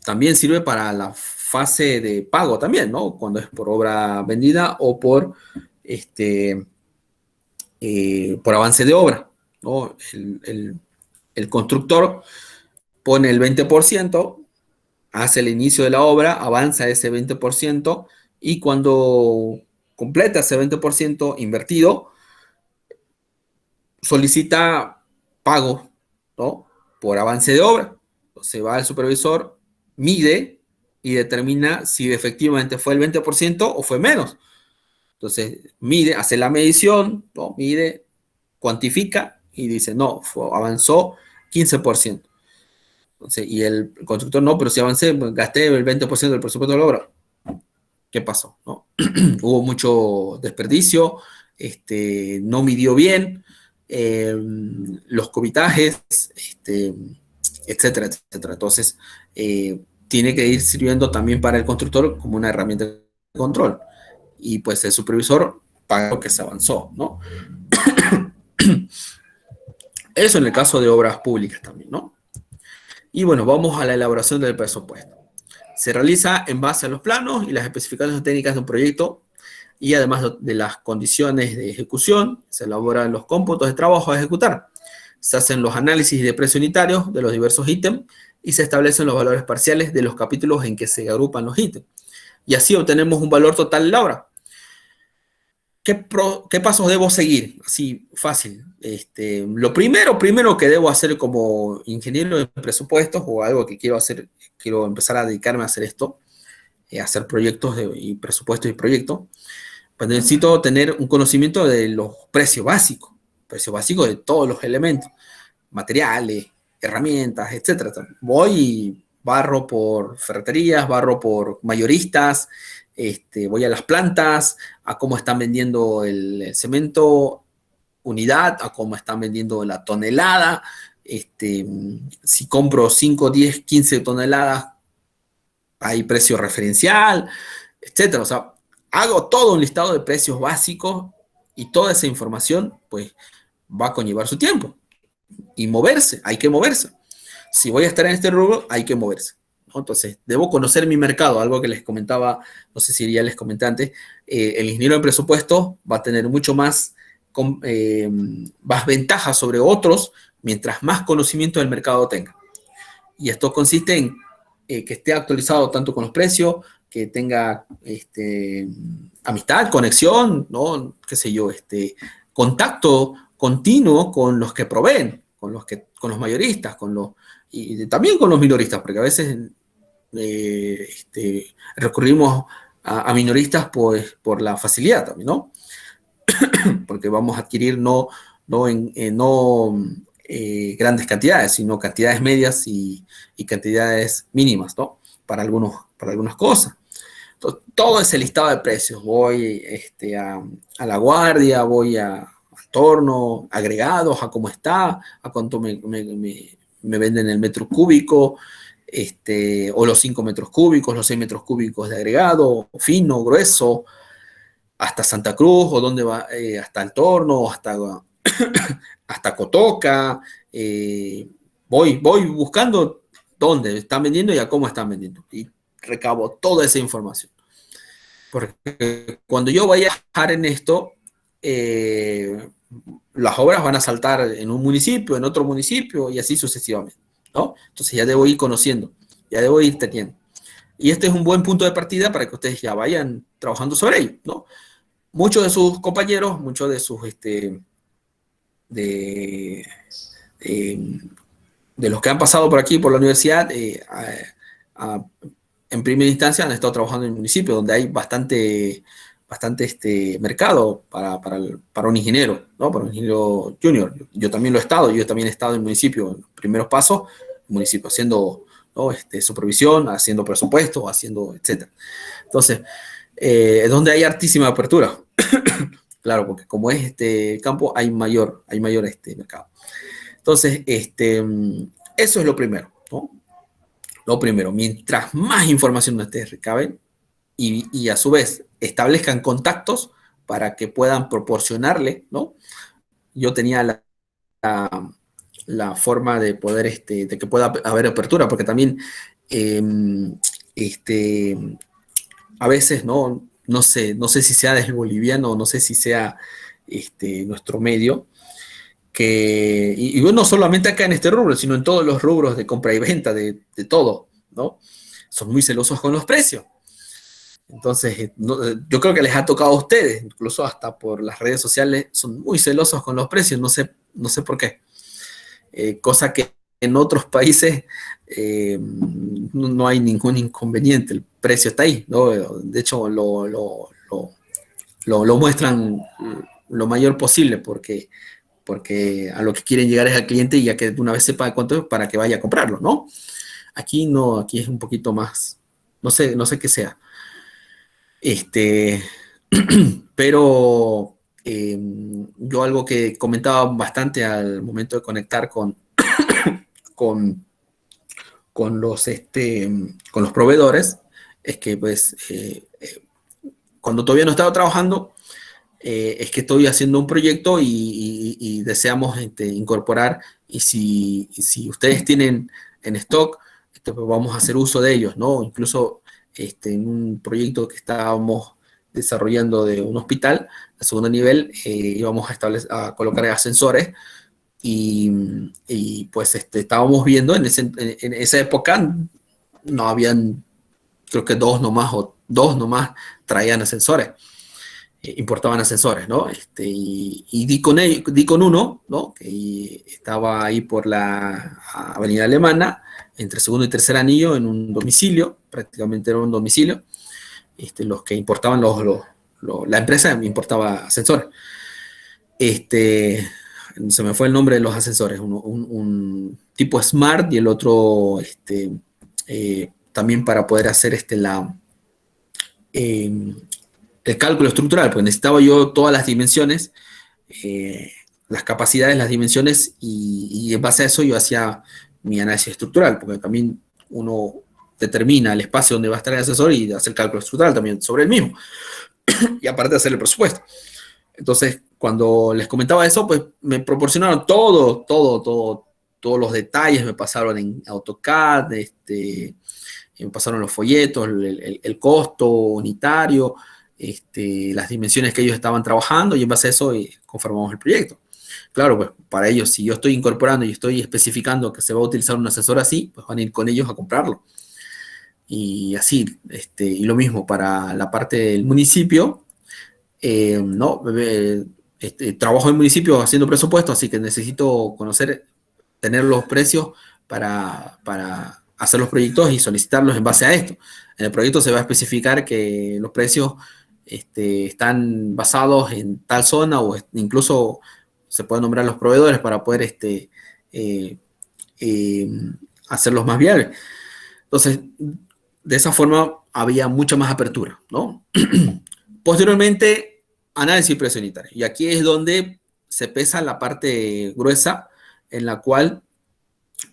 También sirve para la fase de pago también, ¿no? Cuando es por obra vendida o por avance de obra, ¿no? El constructor pone el 20%, hace el inicio de la obra, avanza ese 20% y cuando completa ese 20% invertido, solicita pago, ¿no? Por avance de obra. Se va al supervisor, mide y determina si efectivamente fue el 20% o fue menos. Entonces, mide, hace la medición, ¿no? Mide, cuantifica y dice, no, avanzó 15%. Entonces, y el constructor, no, pero si avancé, gasté el 20% del presupuesto de la obra. ¿Qué pasó? ¿No? Hubo mucho desperdicio, no midió bien, los cubitajes, etcétera, etcétera. Entonces, tiene que ir sirviendo también para el constructor como una herramienta de control. Y pues el supervisor pagar lo que se avanzó, ¿no? Eso en el caso de obras públicas también, ¿no? Y bueno, vamos a la elaboración del presupuesto. Se realiza en base a los planos y las especificaciones técnicas de un proyecto y además de las condiciones de ejecución, se elaboran los cómputos de trabajo a ejecutar. Se hacen los análisis de precio unitarios de los diversos ítems y se establecen los valores parciales de los capítulos en que se agrupan los ítems. Y así obtenemos un valor total de la obra. ¿Qué pasos debo seguir? Así, fácil. Lo primero que debo hacer como ingeniero de presupuestos o algo que quiero hacer, quiero empezar a dedicarme a hacer esto, hacer proyectos y presupuestos y proyectos, pues necesito tener un conocimiento de los precios básicos de todos los elementos, materiales, herramientas, etcétera. Voy y barro por ferreterías, barro por mayoristas, voy a las plantas, a cómo están vendiendo el cemento unidad, a cómo están vendiendo la tonelada, si compro 5, 10, 15 toneladas, hay precio referencial, etcétera. O sea, hago todo un listado de precios básicos y toda esa información, pues, va a conllevar su tiempo. Y moverse, hay que moverse. Si voy a estar en este rubro, hay que moverse, ¿no? Entonces, debo conocer mi mercado, algo que les comentaba, no sé si ya les comenté antes, el ingeniero de presupuesto va a tener mucho más ventajas sobre otros mientras más conocimiento del mercado tenga. Y esto consiste en que esté actualizado tanto con los precios, que tenga amistad, conexión, ¿no? Qué sé yo, contacto continuo con los que proveen, con los mayoristas, y también con los minoristas, porque a veces recurrimos a minoristas pues, por la facilidad también, ¿no? Porque vamos a adquirir no grandes cantidades, sino cantidades medias y cantidades mínimas, ¿no? Para algunas cosas. Entonces, todo ese listado de precios. Voy a la guardia, voy al torno, agregados, a cómo está, a cuánto me venden el metro cúbico, o los 5 metros cúbicos, los 6 metros cúbicos de agregado, fino, grueso, hasta Santa Cruz, o dónde va, hasta el torno, hasta Cotoca. Voy buscando dónde están vendiendo y a cómo están vendiendo. Y recabo toda esa información. Porque cuando yo vaya a trabajar en esto, las obras van a saltar en un municipio, en otro municipio y así sucesivamente, ¿no? Entonces ya debo ir conociendo, ya debo ir teniendo. Y este es un buen punto de partida para que ustedes ya vayan trabajando sobre ello, ¿no? Muchos de sus compañeros, muchos de sus de, de los que han pasado por aquí, por la universidad, en primera instancia han estado trabajando en el municipio, donde hay bastante mercado para un ingeniero, ¿no? Para un ingeniero junior. Yo también lo he estado, yo también he estado en el municipio, en los primeros pasos, en el municipio, haciendo, ¿no? Supervisión, haciendo presupuestos, haciendo, etcétera. Entonces, es donde hay hartísima apertura. Claro, porque como es este campo, hay mayor mercado. Entonces, eso es lo primero, ¿no? Lo primero, mientras más información ustedes recaben y a su vez establezcan contactos para que puedan proporcionarle, ¿no? Yo tenía la forma de poder, de que pueda haber apertura, porque también a veces, no sé si sea del boliviano, no sé si sea nuestro medio, y no solamente acá en este rubro, sino en todos los rubros de compra y venta, de todo, ¿no? Son muy celosos con los precios. Entonces, yo creo que les ha tocado a ustedes, incluso hasta por las redes sociales, son muy celosos con los precios, no sé por qué. Cosa que en otros países no hay ningún inconveniente, el precio está ahí, ¿no? De hecho, lo muestran lo mayor posible porque a lo que quieren llegar es al cliente y ya que de una vez sepa cuánto es para que vaya a comprarlo, ¿no? Aquí no, aquí es un poquito más, no sé qué sea. Pero yo algo que comentaba bastante al momento de conectar con los proveedores es que pues cuando todavía no estaba trabajando es que estoy haciendo un proyecto y deseamos incorporar, y si ustedes tienen en stock, pues vamos a hacer uso de ellos, ¿no? Incluso en un proyecto que estábamos desarrollando de un hospital, de segundo nivel, íbamos a colocar ascensores pues estábamos viendo en esa época, no habían, creo que dos nomás traían ascensores, importaban ascensores, ¿no? Y di con uno, ¿no? Que estaba ahí por la Avenida Alemana, entre segundo y tercer anillo, en un domicilio, prácticamente era un domicilio. Los que importaban la empresa importaba ascensores. Se me fue el nombre de los ascensores, un tipo Smart y el otro también para poder hacer el cálculo estructural, porque necesitaba yo todas las dimensiones, las capacidades, las dimensiones, y en base a eso yo hacía mi análisis estructural, porque también uno determina el espacio donde va a estar el asesor y hace el cálculo estructural también sobre el mismo, y aparte de hacer el presupuesto. Entonces, cuando les comentaba eso, pues me proporcionaron todos los detalles, me pasaron en AutoCAD, me pasaron los folletos, el costo unitario, las dimensiones que ellos estaban trabajando, y en base a eso conformamos el proyecto. Claro, pues para ellos, si yo estoy incorporando y estoy especificando que se va a utilizar un asesor así, pues van a ir con ellos a comprarlo. Y así, y lo mismo para la parte del municipio, no, trabajo en el municipio haciendo presupuesto, así que necesito tener los precios para hacer los proyectos y solicitarlos en base a esto. En el proyecto se va a especificar que los precios están basados en tal zona, o incluso se pueden nombrar los proveedores para poder hacerlos más viables. Entonces, de esa forma había mucha más apertura, ¿no? Posteriormente, análisis precio unitario. Y aquí es donde se pesa la parte gruesa, en la cual,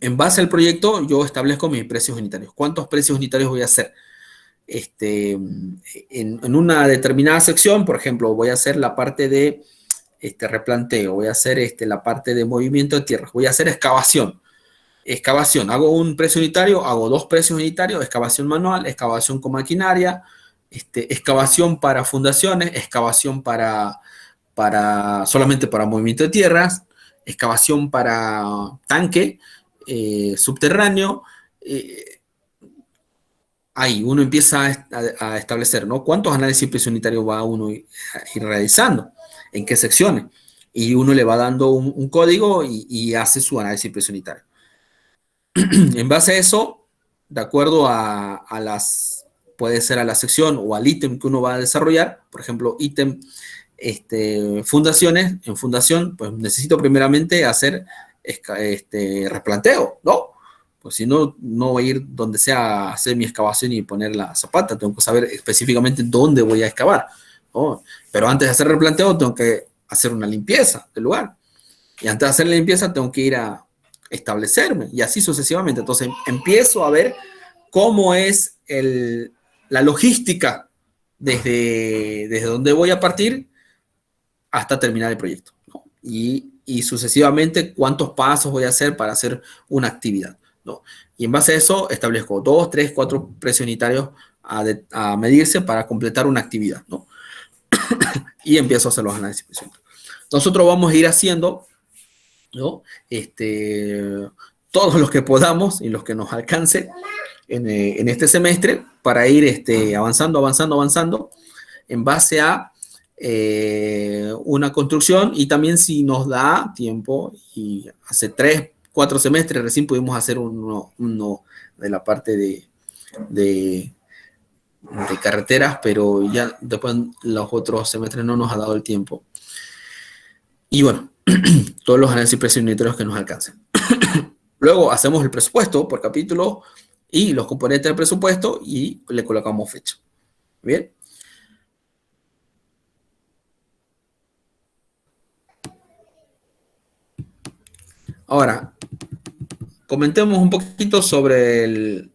en base al proyecto, yo establezco mis precios unitarios. ¿Cuántos precios unitarios voy a hacer? En una determinada sección, por ejemplo, voy a hacer la parte de replanteo, voy a hacer la parte de movimiento de tierras, voy a hacer excavación. Excavación, hago un precio unitario, hago dos precios unitarios, excavación manual, excavación con maquinaria, excavación para fundaciones, excavación solamente para movimiento de tierras, excavación para tanque, subterráneo. Ahí uno empieza a establecer, ¿no? ¿Cuántos análisis precio unitario va uno a ir realizando? ¿En qué secciones? Y uno le va dando un código y hace su análisis precio unitario. En base a eso, de acuerdo puede ser a la sección o al ítem que uno va a desarrollar, por ejemplo, ítem fundaciones, en fundación, pues necesito primeramente hacer replanteo, ¿no? Pues si no, no voy a ir donde sea a hacer mi excavación y poner la zapata, tengo que saber específicamente dónde voy a excavar, ¿no? Pero antes de hacer replanteo, tengo que hacer una limpieza del lugar. Y antes de hacer la limpieza, tengo que ir a establecerme, y así sucesivamente. Entonces empiezo a ver cómo es la logística desde donde voy a partir hasta terminar el proyecto, ¿no? Y sucesivamente cuántos pasos voy a hacer para hacer una actividad, ¿no? Y en base a eso establezco 2, 3, 4 precios unitarios a medirse para completar una actividad, ¿no? Y empiezo a hacer los análisis. Nosotros vamos a ir haciendo, ¿no? Todos los que podamos y los que nos alcance en este semestre, para ir avanzando en base a una construcción. Y también, si nos da tiempo, y hace 3, 4 semestres recién pudimos hacer uno de la parte de carreteras, pero ya después los otros semestres no nos ha dado el tiempo. Y bueno, todos los análisis precios unitarios que nos alcancen. Luego hacemos el presupuesto por capítulo y los componentes del presupuesto, y le colocamos fecha. Bien. Ahora, comentemos un poquito sobre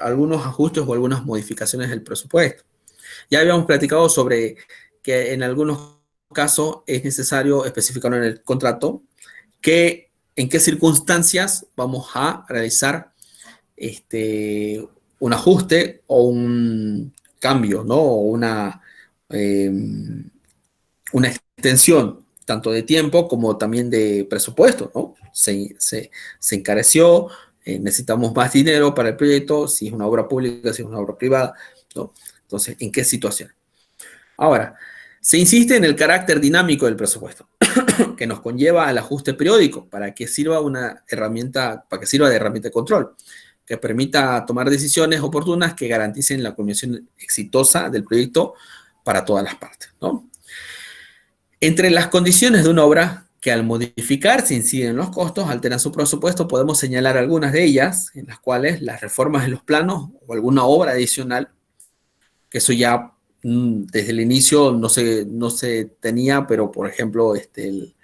algunos ajustes o algunas modificaciones del presupuesto. Ya habíamos platicado sobre que en algunos casos es necesario especificar en el contrato en qué circunstancias vamos a realizar un ajuste o un cambio, ¿no? O eh, una extensión tanto de tiempo como también de presupuesto, ¿no? Se encareció, necesitamos más dinero para el proyecto, si es una obra pública, si es una obra privada, ¿no? Entonces, ¿en qué situación? Ahora, se insiste en el carácter dinámico del presupuesto, que nos conlleva al ajuste periódico para que sirva una herramienta, para que sirva de herramienta de control, que permita tomar decisiones oportunas que garanticen la culminación exitosa del proyecto para todas las partes, ¿no? Entre las condiciones de una obra que al modificarse inciden los costos, alteran su presupuesto, podemos señalar algunas de ellas, en las cuales las reformas en los planos o alguna obra adicional, que eso ya desde el inicio no se tenía, pero por ejemplo, al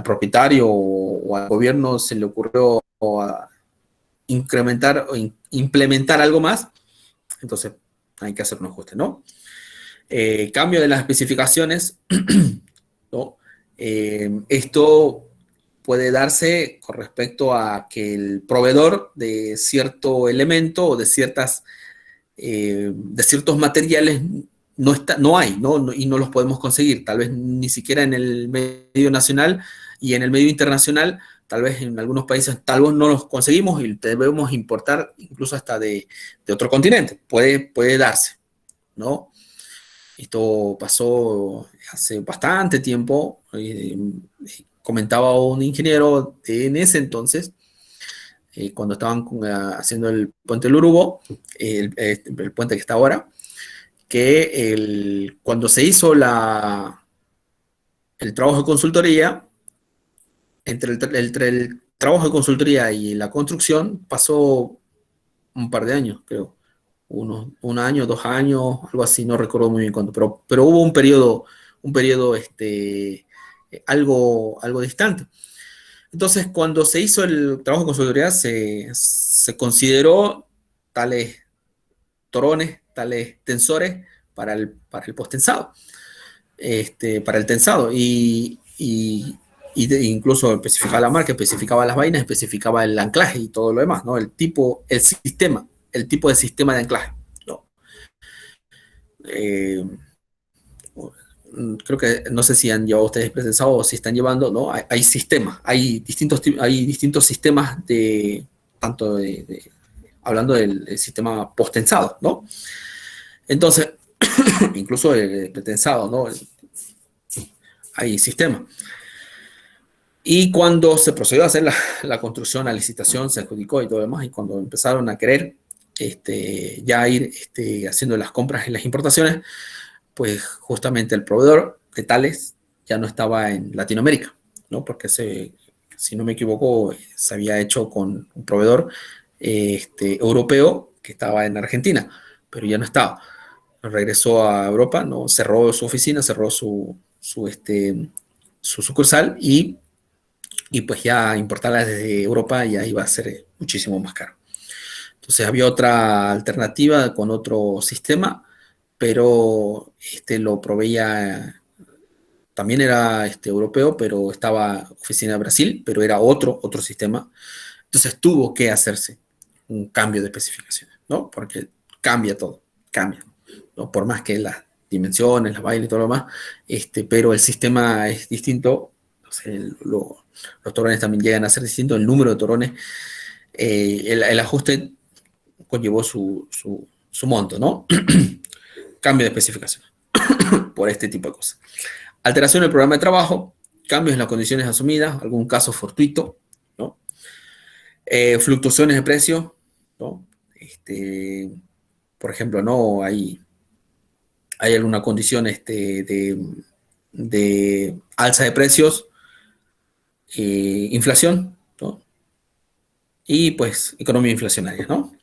propietario o al gobierno se le ocurrió incrementar o implementar algo más, entonces hay que hacer un ajuste, ¿no? Cambio de las especificaciones, ¿no? Esto puede darse con respecto a que el proveedor de cierto elemento o de ciertos materiales no hay, ¿no? Y no los podemos conseguir, tal vez ni siquiera en el medio nacional y en el medio internacional, tal vez en algunos países tal vez no los conseguimos y debemos importar incluso hasta de otro continente, puede darse, ¿no? Esto pasó hace bastante tiempo. Comentaba un ingeniero en ese entonces, cuando estaban haciendo el puente del Uruguay, el puente que está ahora, que cuando se hizo el trabajo de consultoría, entre el trabajo de consultoría y la construcción pasó un par de años, creo. Un año, 2 años, algo así, no recuerdo muy bien cuánto, pero hubo un periodo algo distante. Entonces, cuando se hizo el trabajo de consultoría, se consideró tales torones, tales tensores para el posttensado, para el tensado, incluso especificaba la marca, especificaba las vainas, especificaba el anclaje y todo lo demás, ¿no? El tipo de sistema de anclaje, ¿no? Creo que, no sé si han llevado ustedes pretensado o si están llevando, ¿no? Hay sistemas, hay distintos sistemas tanto hablando del sistema posttensado, ¿no? Entonces, incluso el pretensado, ¿no? Hay sistemas. Y cuando se procedió a hacer la construcción, la licitación, se adjudicó y todo lo demás, y cuando empezaron a querer ya ir haciendo las compras y las importaciones, pues justamente el proveedor de tales ya no estaba en Latinoamérica, ¿no? Porque si no me equivoco, se había hecho con un proveedor europeo que estaba en Argentina, pero ya no estaba. Regresó a Europa, ¿no? Cerró su oficina, cerró su sucursal y pues ya importarla desde Europa ya iba a ser muchísimo más caro. Entonces había otra alternativa con otro sistema, pero lo proveía, también era europeo, pero estaba oficina de Brasil, pero era otro sistema. Entonces tuvo que hacerse un cambio de especificaciones, ¿no? Porque cambia todo, cambia, ¿no? Por más que las dimensiones, las bailas y todo lo demás, pero el sistema es distinto, o sea, los torones también llegan a ser distintos, el número de torones, el ajuste conllevó su monto, ¿no? Cambio de especificaciones por este tipo de cosas. Alteración del programa de trabajo, cambios en las condiciones asumidas, algún caso fortuito, ¿no? Fluctuaciones de precio, ¿no? Por ejemplo, ¿no? Hay alguna condición de alza de precios, inflación, ¿no? Y pues economía inflacionaria, ¿no?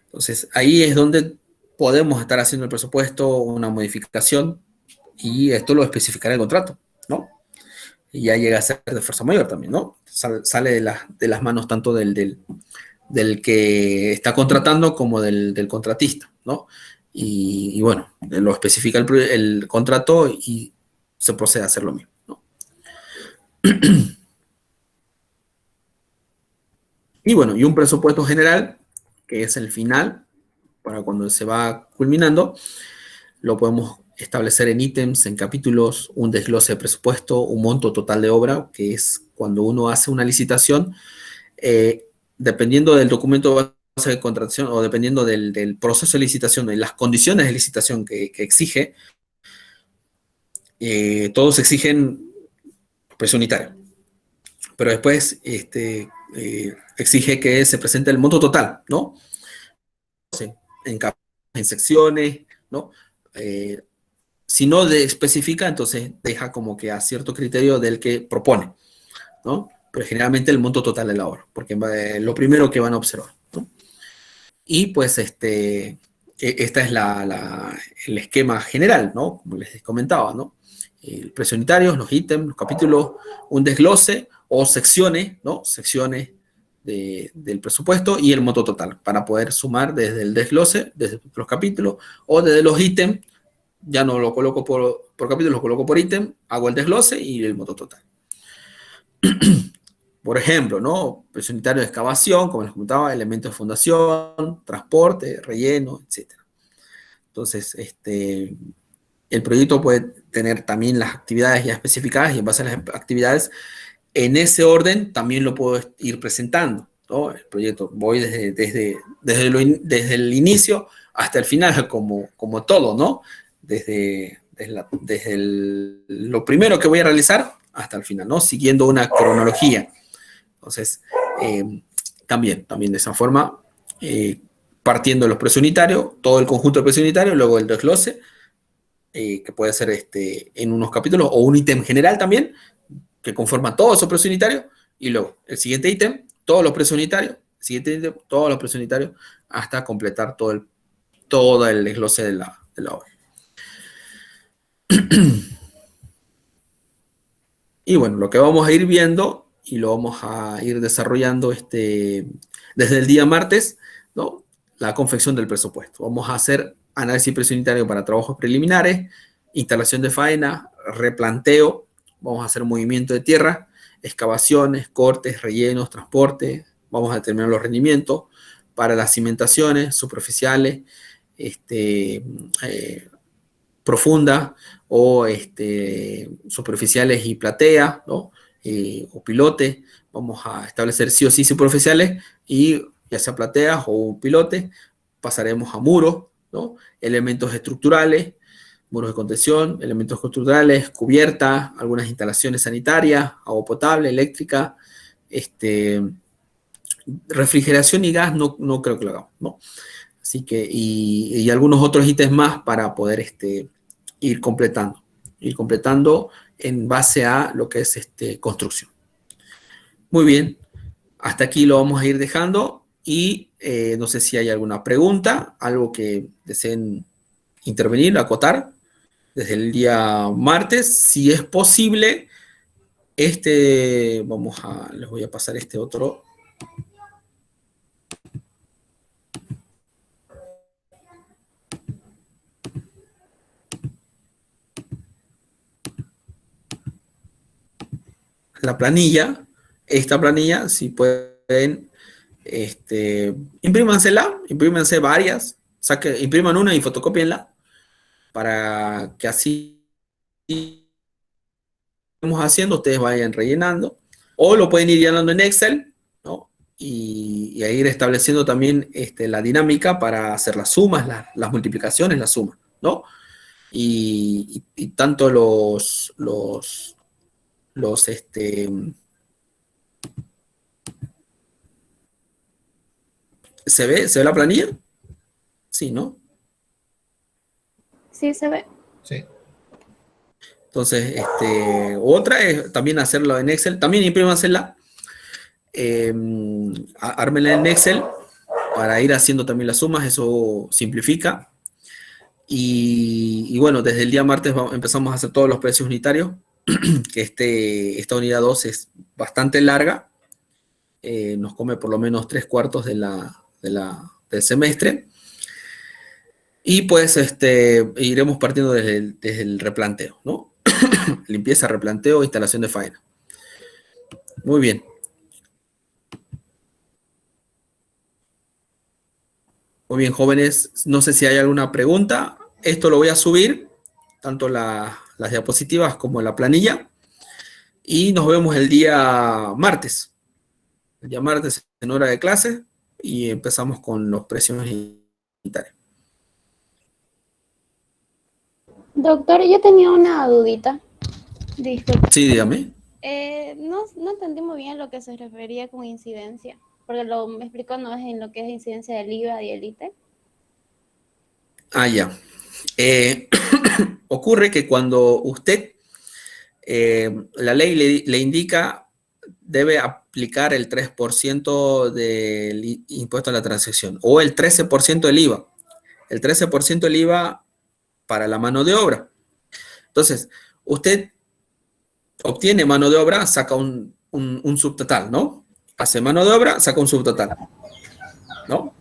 Entonces ahí es donde podemos estar haciendo el presupuesto, una modificación, y esto lo especificará el contrato, ¿no? Y ya llega a ser de fuerza mayor también, ¿no? Sale de las manos tanto del que está contratando como del contratista, ¿no? y bueno, lo especifica el contrato y se procede a hacer lo mismo, ¿no? Y bueno, y un presupuesto general, que es el final, para cuando se va culminando, lo podemos establecer en ítems, en capítulos, un desglose de presupuesto, un monto total de obra, que es cuando uno hace una licitación, dependiendo del documento base de contratación o dependiendo del proceso de licitación y las condiciones de licitación que exige, todos exigen precio unitario. Pero después exige que se presente el monto total, ¿no? En, en secciones, ¿no? Si no especifica, entonces deja como que a cierto criterio del que propone, ¿no? Pero generalmente el monto total de la obra, porque es lo primero que van a observar, ¿no? Y pues esta es el esquema general, ¿no? Como les comentaba, ¿no? El precio unitario, los ítems, los capítulos, un desglose o secciones, ¿no? Secciones del presupuesto y el monto total para poder sumar desde el desglose, desde los capítulos o desde los ítems. Ya no lo coloco por capítulo, lo coloco por ítem, hago el desglose y el monto total. Por ejemplo, ¿no? Precio unitario de excavación, como les comentaba, elementos de fundación, transporte, relleno, etc. Entonces, el proyecto puede tener también las actividades ya especificadas y en base a las actividades, en ese orden también lo puedo ir presentando, ¿no? El proyecto voy desde el inicio hasta el final, como todo, ¿no? Desde lo primero que voy a realizar hasta el final, ¿no? Siguiendo una cronología. Entonces, también de esa forma, partiendo de los precios unitarios, todo el conjunto de precios unitarios, luego el desglose, que puede ser en unos capítulos, o un ítem general también, que conforma todos esos precios unitarios, y luego el siguiente ítem, todos los precios unitarios, el siguiente ítem, todos los precios unitarios, hasta completar todo el desglose de la obra. Y bueno, lo que vamos a ir viendo y lo vamos a ir desarrollando desde el día martes, ¿no? La confección del presupuesto. Vamos a hacer análisis precio unitario para trabajos preliminares, instalación de faena, replanteo, vamos a hacer movimiento de tierra, excavaciones, cortes, rellenos, transporte, vamos a determinar los rendimientos para las cimentaciones superficiales, profundas o superficiales y platea, ¿no? O pilotes. Vamos a establecer sí o sí superficiales y ya sea plateas o pilotes. Pasaremos a muros, ¿no? Elementos estructurales, muros de contención, elementos estructurales, cubiertas, algunas instalaciones sanitarias, agua potable, eléctrica, refrigeración y gas no creo que lo hagamos, ¿no? Así que, y algunos otros ítems más para poder ir completando en base a lo que es construcción. Muy bien, hasta aquí lo vamos a ir dejando y no sé si hay alguna pregunta, algo que deseen intervenir, acotar desde el día martes, si es posible. Les voy a pasar este otro. La planilla, esta planilla, si pueden, imprímanse varias, impriman una y fotocópienla para que así estemos haciendo, ustedes vayan rellenando, o lo pueden ir llenando en Excel, ¿no? Y a ir estableciendo también la dinámica para hacer las sumas, las multiplicaciones, las sumas, ¿no? Y tanto ¿se ve la planilla? Sí, ¿no? Sí, se ve. Sí. Entonces, otra es también hacerlo en Excel. También imprímansela, ármenla en Excel para ir haciendo también las sumas, eso simplifica. Y bueno, desde el día martes empezamos a hacer todos los precios unitarios, que esta unidad 2 es bastante larga, nos come por lo menos 3/4 del semestre. Y pues iremos partiendo desde el replanteo, ¿no? Limpieza, replanteo, instalación de faena. Muy bien. Muy bien, jóvenes. No sé si hay alguna pregunta. Esto lo voy a subir, tanto las diapositivas como la planilla. Y nos vemos el día martes. El día martes en hora de clase. Y empezamos con los precios unitarios. Doctor, yo tenía una dudita. Disculpe. Sí, dígame. No entendí muy bien lo que se refería con incidencia, porque me explicó, no es en lo que es incidencia del IVA y el ITE. Ah, ya. Ocurre que cuando usted, la ley le indica, debe aplicar el 3% del impuesto a la transacción o el 13% del IVA. El 13% del IVA para la mano de obra. Entonces, usted obtiene mano de obra, saca un subtotal, ¿no? Hace mano de obra, saca un subtotal, ¿no?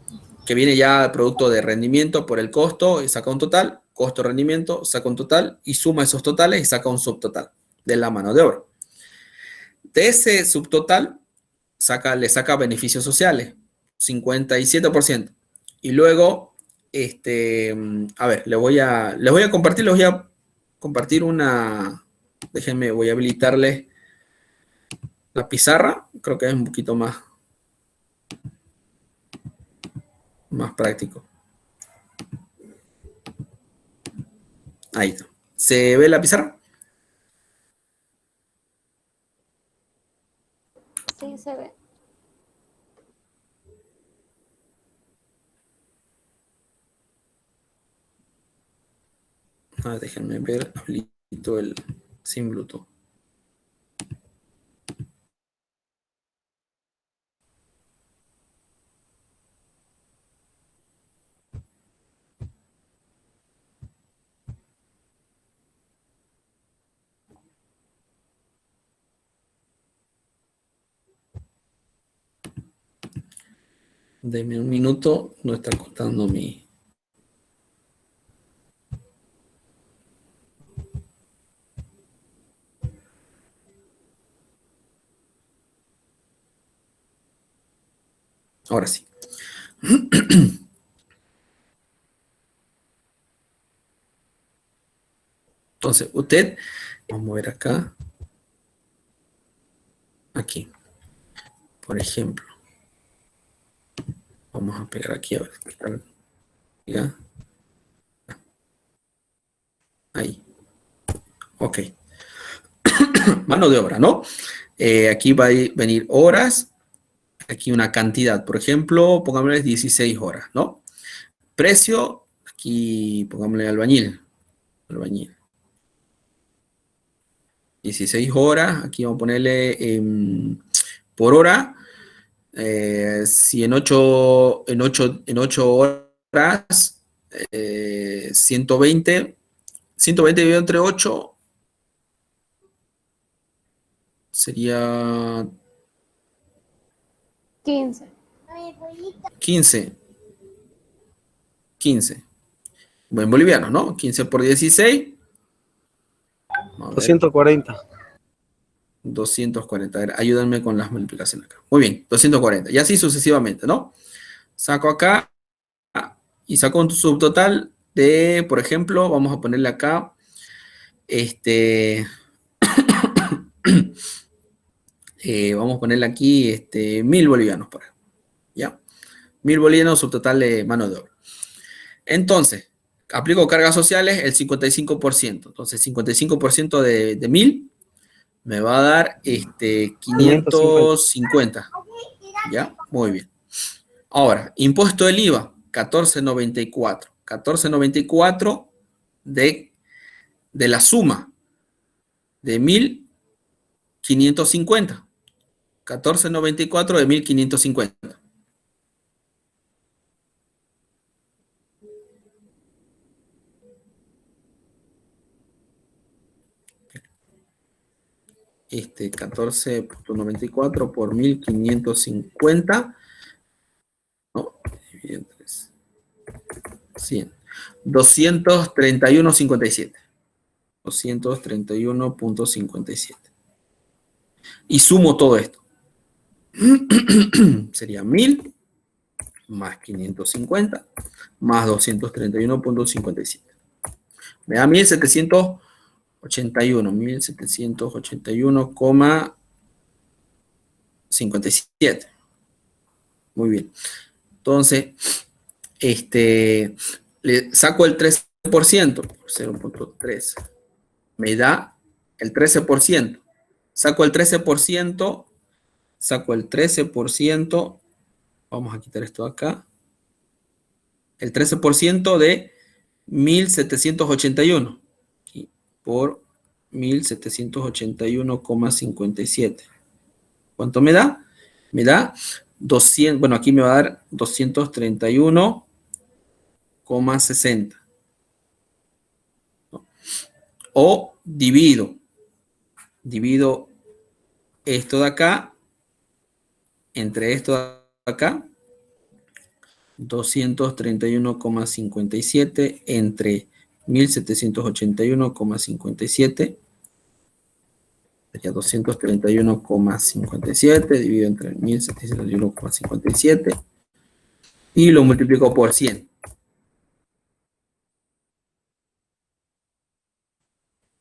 Que viene ya producto de rendimiento por el costo y saca un total, costo-rendimiento, saca un total y suma esos totales y saca un subtotal de la mano de obra. De ese subtotal, le saca beneficios sociales, 57%. Y luego, a ver, les voy a compartir una, déjenme, voy a habilitarles la pizarra, creo que es un poquito más práctico. Ahí está. ¿Se ve la pizarra? Sí, se ve. Déjenme ver, habilito el sin Bluetooth. Deme un minuto, no está costando mi... Ahora sí. Entonces, usted, vamos a ver acá, aquí, por ejemplo, vamos a pegar aquí, a ver, ya, ahí, ok, mano de obra, ¿no? Aquí va a venir horas, aquí una cantidad, por ejemplo, pongámosle 16 horas, ¿no? Precio, aquí pongámosle albañil. 16 horas, aquí vamos a ponerle por hora, si en 8 horas, 120 dividido entre 8 sería 15. 15. En boliviano, ¿no? 15 por 16. 240. 240. A ver, ayúdenme con las multiplicaciones acá. Muy bien, 240. Y así sucesivamente, ¿no? Saco acá y saco un subtotal de, por ejemplo, vamos a ponerle acá, vamos a ponerle aquí 1000 bolivianos, por ejemplo. ¿Ya? 1000 bolivianos subtotal de mano de obra. Entonces, aplico cargas sociales el 55%. Entonces, 55% de 1000 me va a dar 550. ¿Ya? Muy bien. Ahora, impuesto del IVA, 1494. 1494 de la suma de 1550. 1494 de 1550. Este 14.94 por 1550, ¿no? 100. 231,57. 231,57. Y sumo todo esto. Sería 1000 más 550 más 231,57. Me da 1781,57. Muy bien. Entonces, le saco el 13%, 0.3. Me da el 13%. Saco el 13%. Vamos a quitar esto de acá. El 13% de 1781 por 1781,57. ¿Cuánto me da? Me da 200, bueno, aquí me va a dar 231,60. O divido esto de acá entre esto de acá, 231,57 entre 1781,57, sería 231,57 dividido entre 1781,57 y lo multiplico por 100.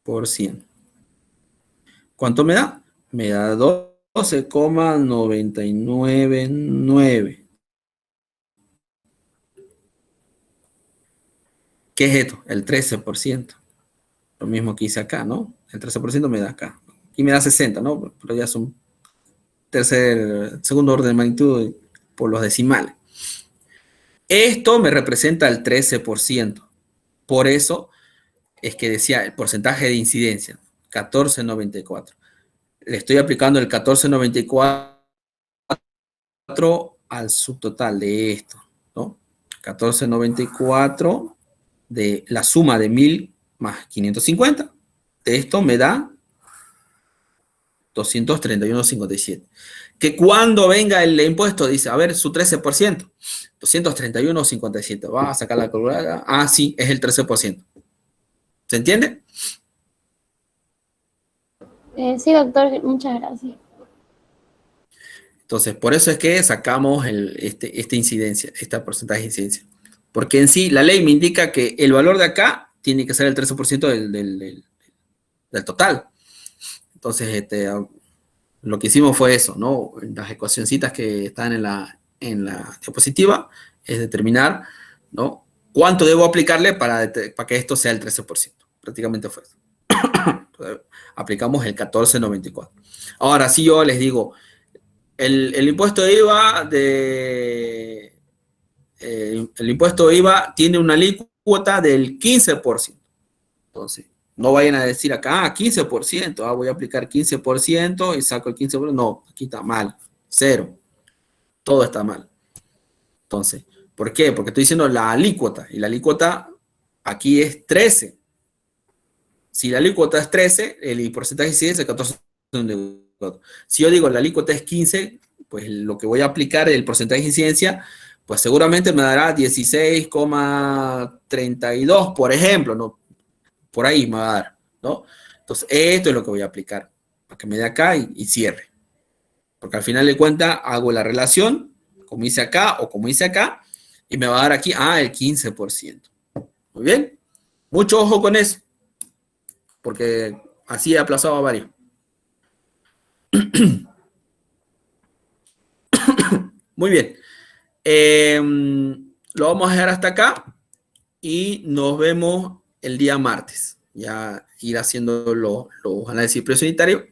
Por 100. ¿Cuánto me da? Me da 12,999. ¿Qué es esto? El 13%. Lo mismo que hice acá, ¿no? El 13% me da acá. Y me da 60, ¿no? Pero ya son segundo orden de magnitud por los decimales. Esto me representa el 13%. Por eso es que decía el porcentaje de incidencia, 14,94. Le estoy aplicando el 14,94 al subtotal de esto, ¿no? 14,94 de la suma de 1000 más 550. De esto me da 231,57. Que cuando venga el impuesto dice, a ver, su 13%, 231,57. Va a sacar la calculadora. Ah, sí, es el 13%. ¿Se entiende? Sí, doctor, muchas gracias. Entonces, por eso es que sacamos esta incidencia, este porcentaje de incidencia. Porque en sí, la ley me indica que el valor de acá tiene que ser el 13% del total. Entonces, lo que hicimos fue eso, ¿no? Las ecuacioncitas que están en la diapositiva es determinar, ¿no? Cuánto debo aplicarle para que esto sea el 13%. Prácticamente fue eso. Aplicamos el 14,94. Ahora, si yo les digo, el impuesto de IVA el impuesto de IVA tiene una alícuota del 15%. Entonces, no vayan a decir acá, 15%, voy a aplicar 15% y saco el 15%. No, aquí está mal, 0. Todo está mal. Entonces, ¿por qué? Porque estoy diciendo la alícuota, y la alícuota aquí es 13. Si la alícuota es 13, el porcentaje de incidencia es 14. Si yo digo la alícuota es 15, pues lo que voy a aplicar, el porcentaje de incidencia, pues seguramente me dará 16,32, por ejemplo, ¿no? Por ahí me va a dar, ¿no? Entonces, esto es lo que voy a aplicar, para que me dé acá y cierre. Porque al final de cuentas hago la relación, como hice acá o como hice acá, y me va a dar aquí, el 15%. Muy bien. Mucho ojo con eso, porque así he aplazado a varios. Muy bien. Lo vamos a dejar hasta acá y nos vemos el día martes. Ya ir haciendo los análisis presunitarios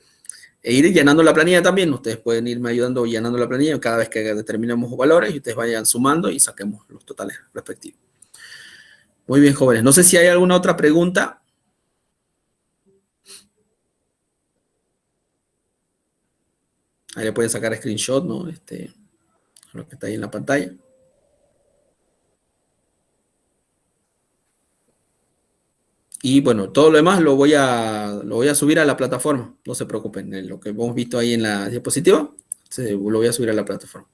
e ir llenando la planilla también. Ustedes pueden irme ayudando llenando la planilla cada vez que determinemos valores y ustedes vayan sumando y saquemos los totales respectivos. Muy bien, jóvenes. No sé si hay alguna otra pregunta. Ahí le pueden sacar screenshot, ¿no? Lo que está ahí en la pantalla. Y bueno, todo lo demás lo voy a subir a la plataforma. No se preocupen. Lo que hemos visto ahí en la diapositiva, lo voy a subir a la plataforma.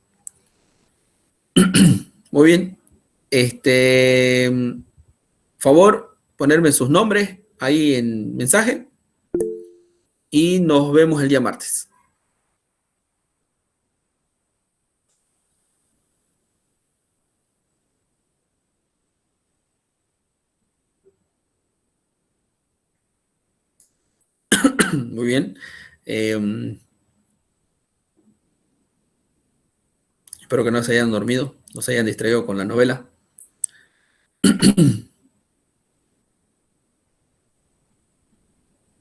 Muy bien. Favor, ponerme sus nombres ahí en mensaje y nos vemos el día martes. Muy bien. Espero que no se hayan dormido, no se hayan distraído con la novela.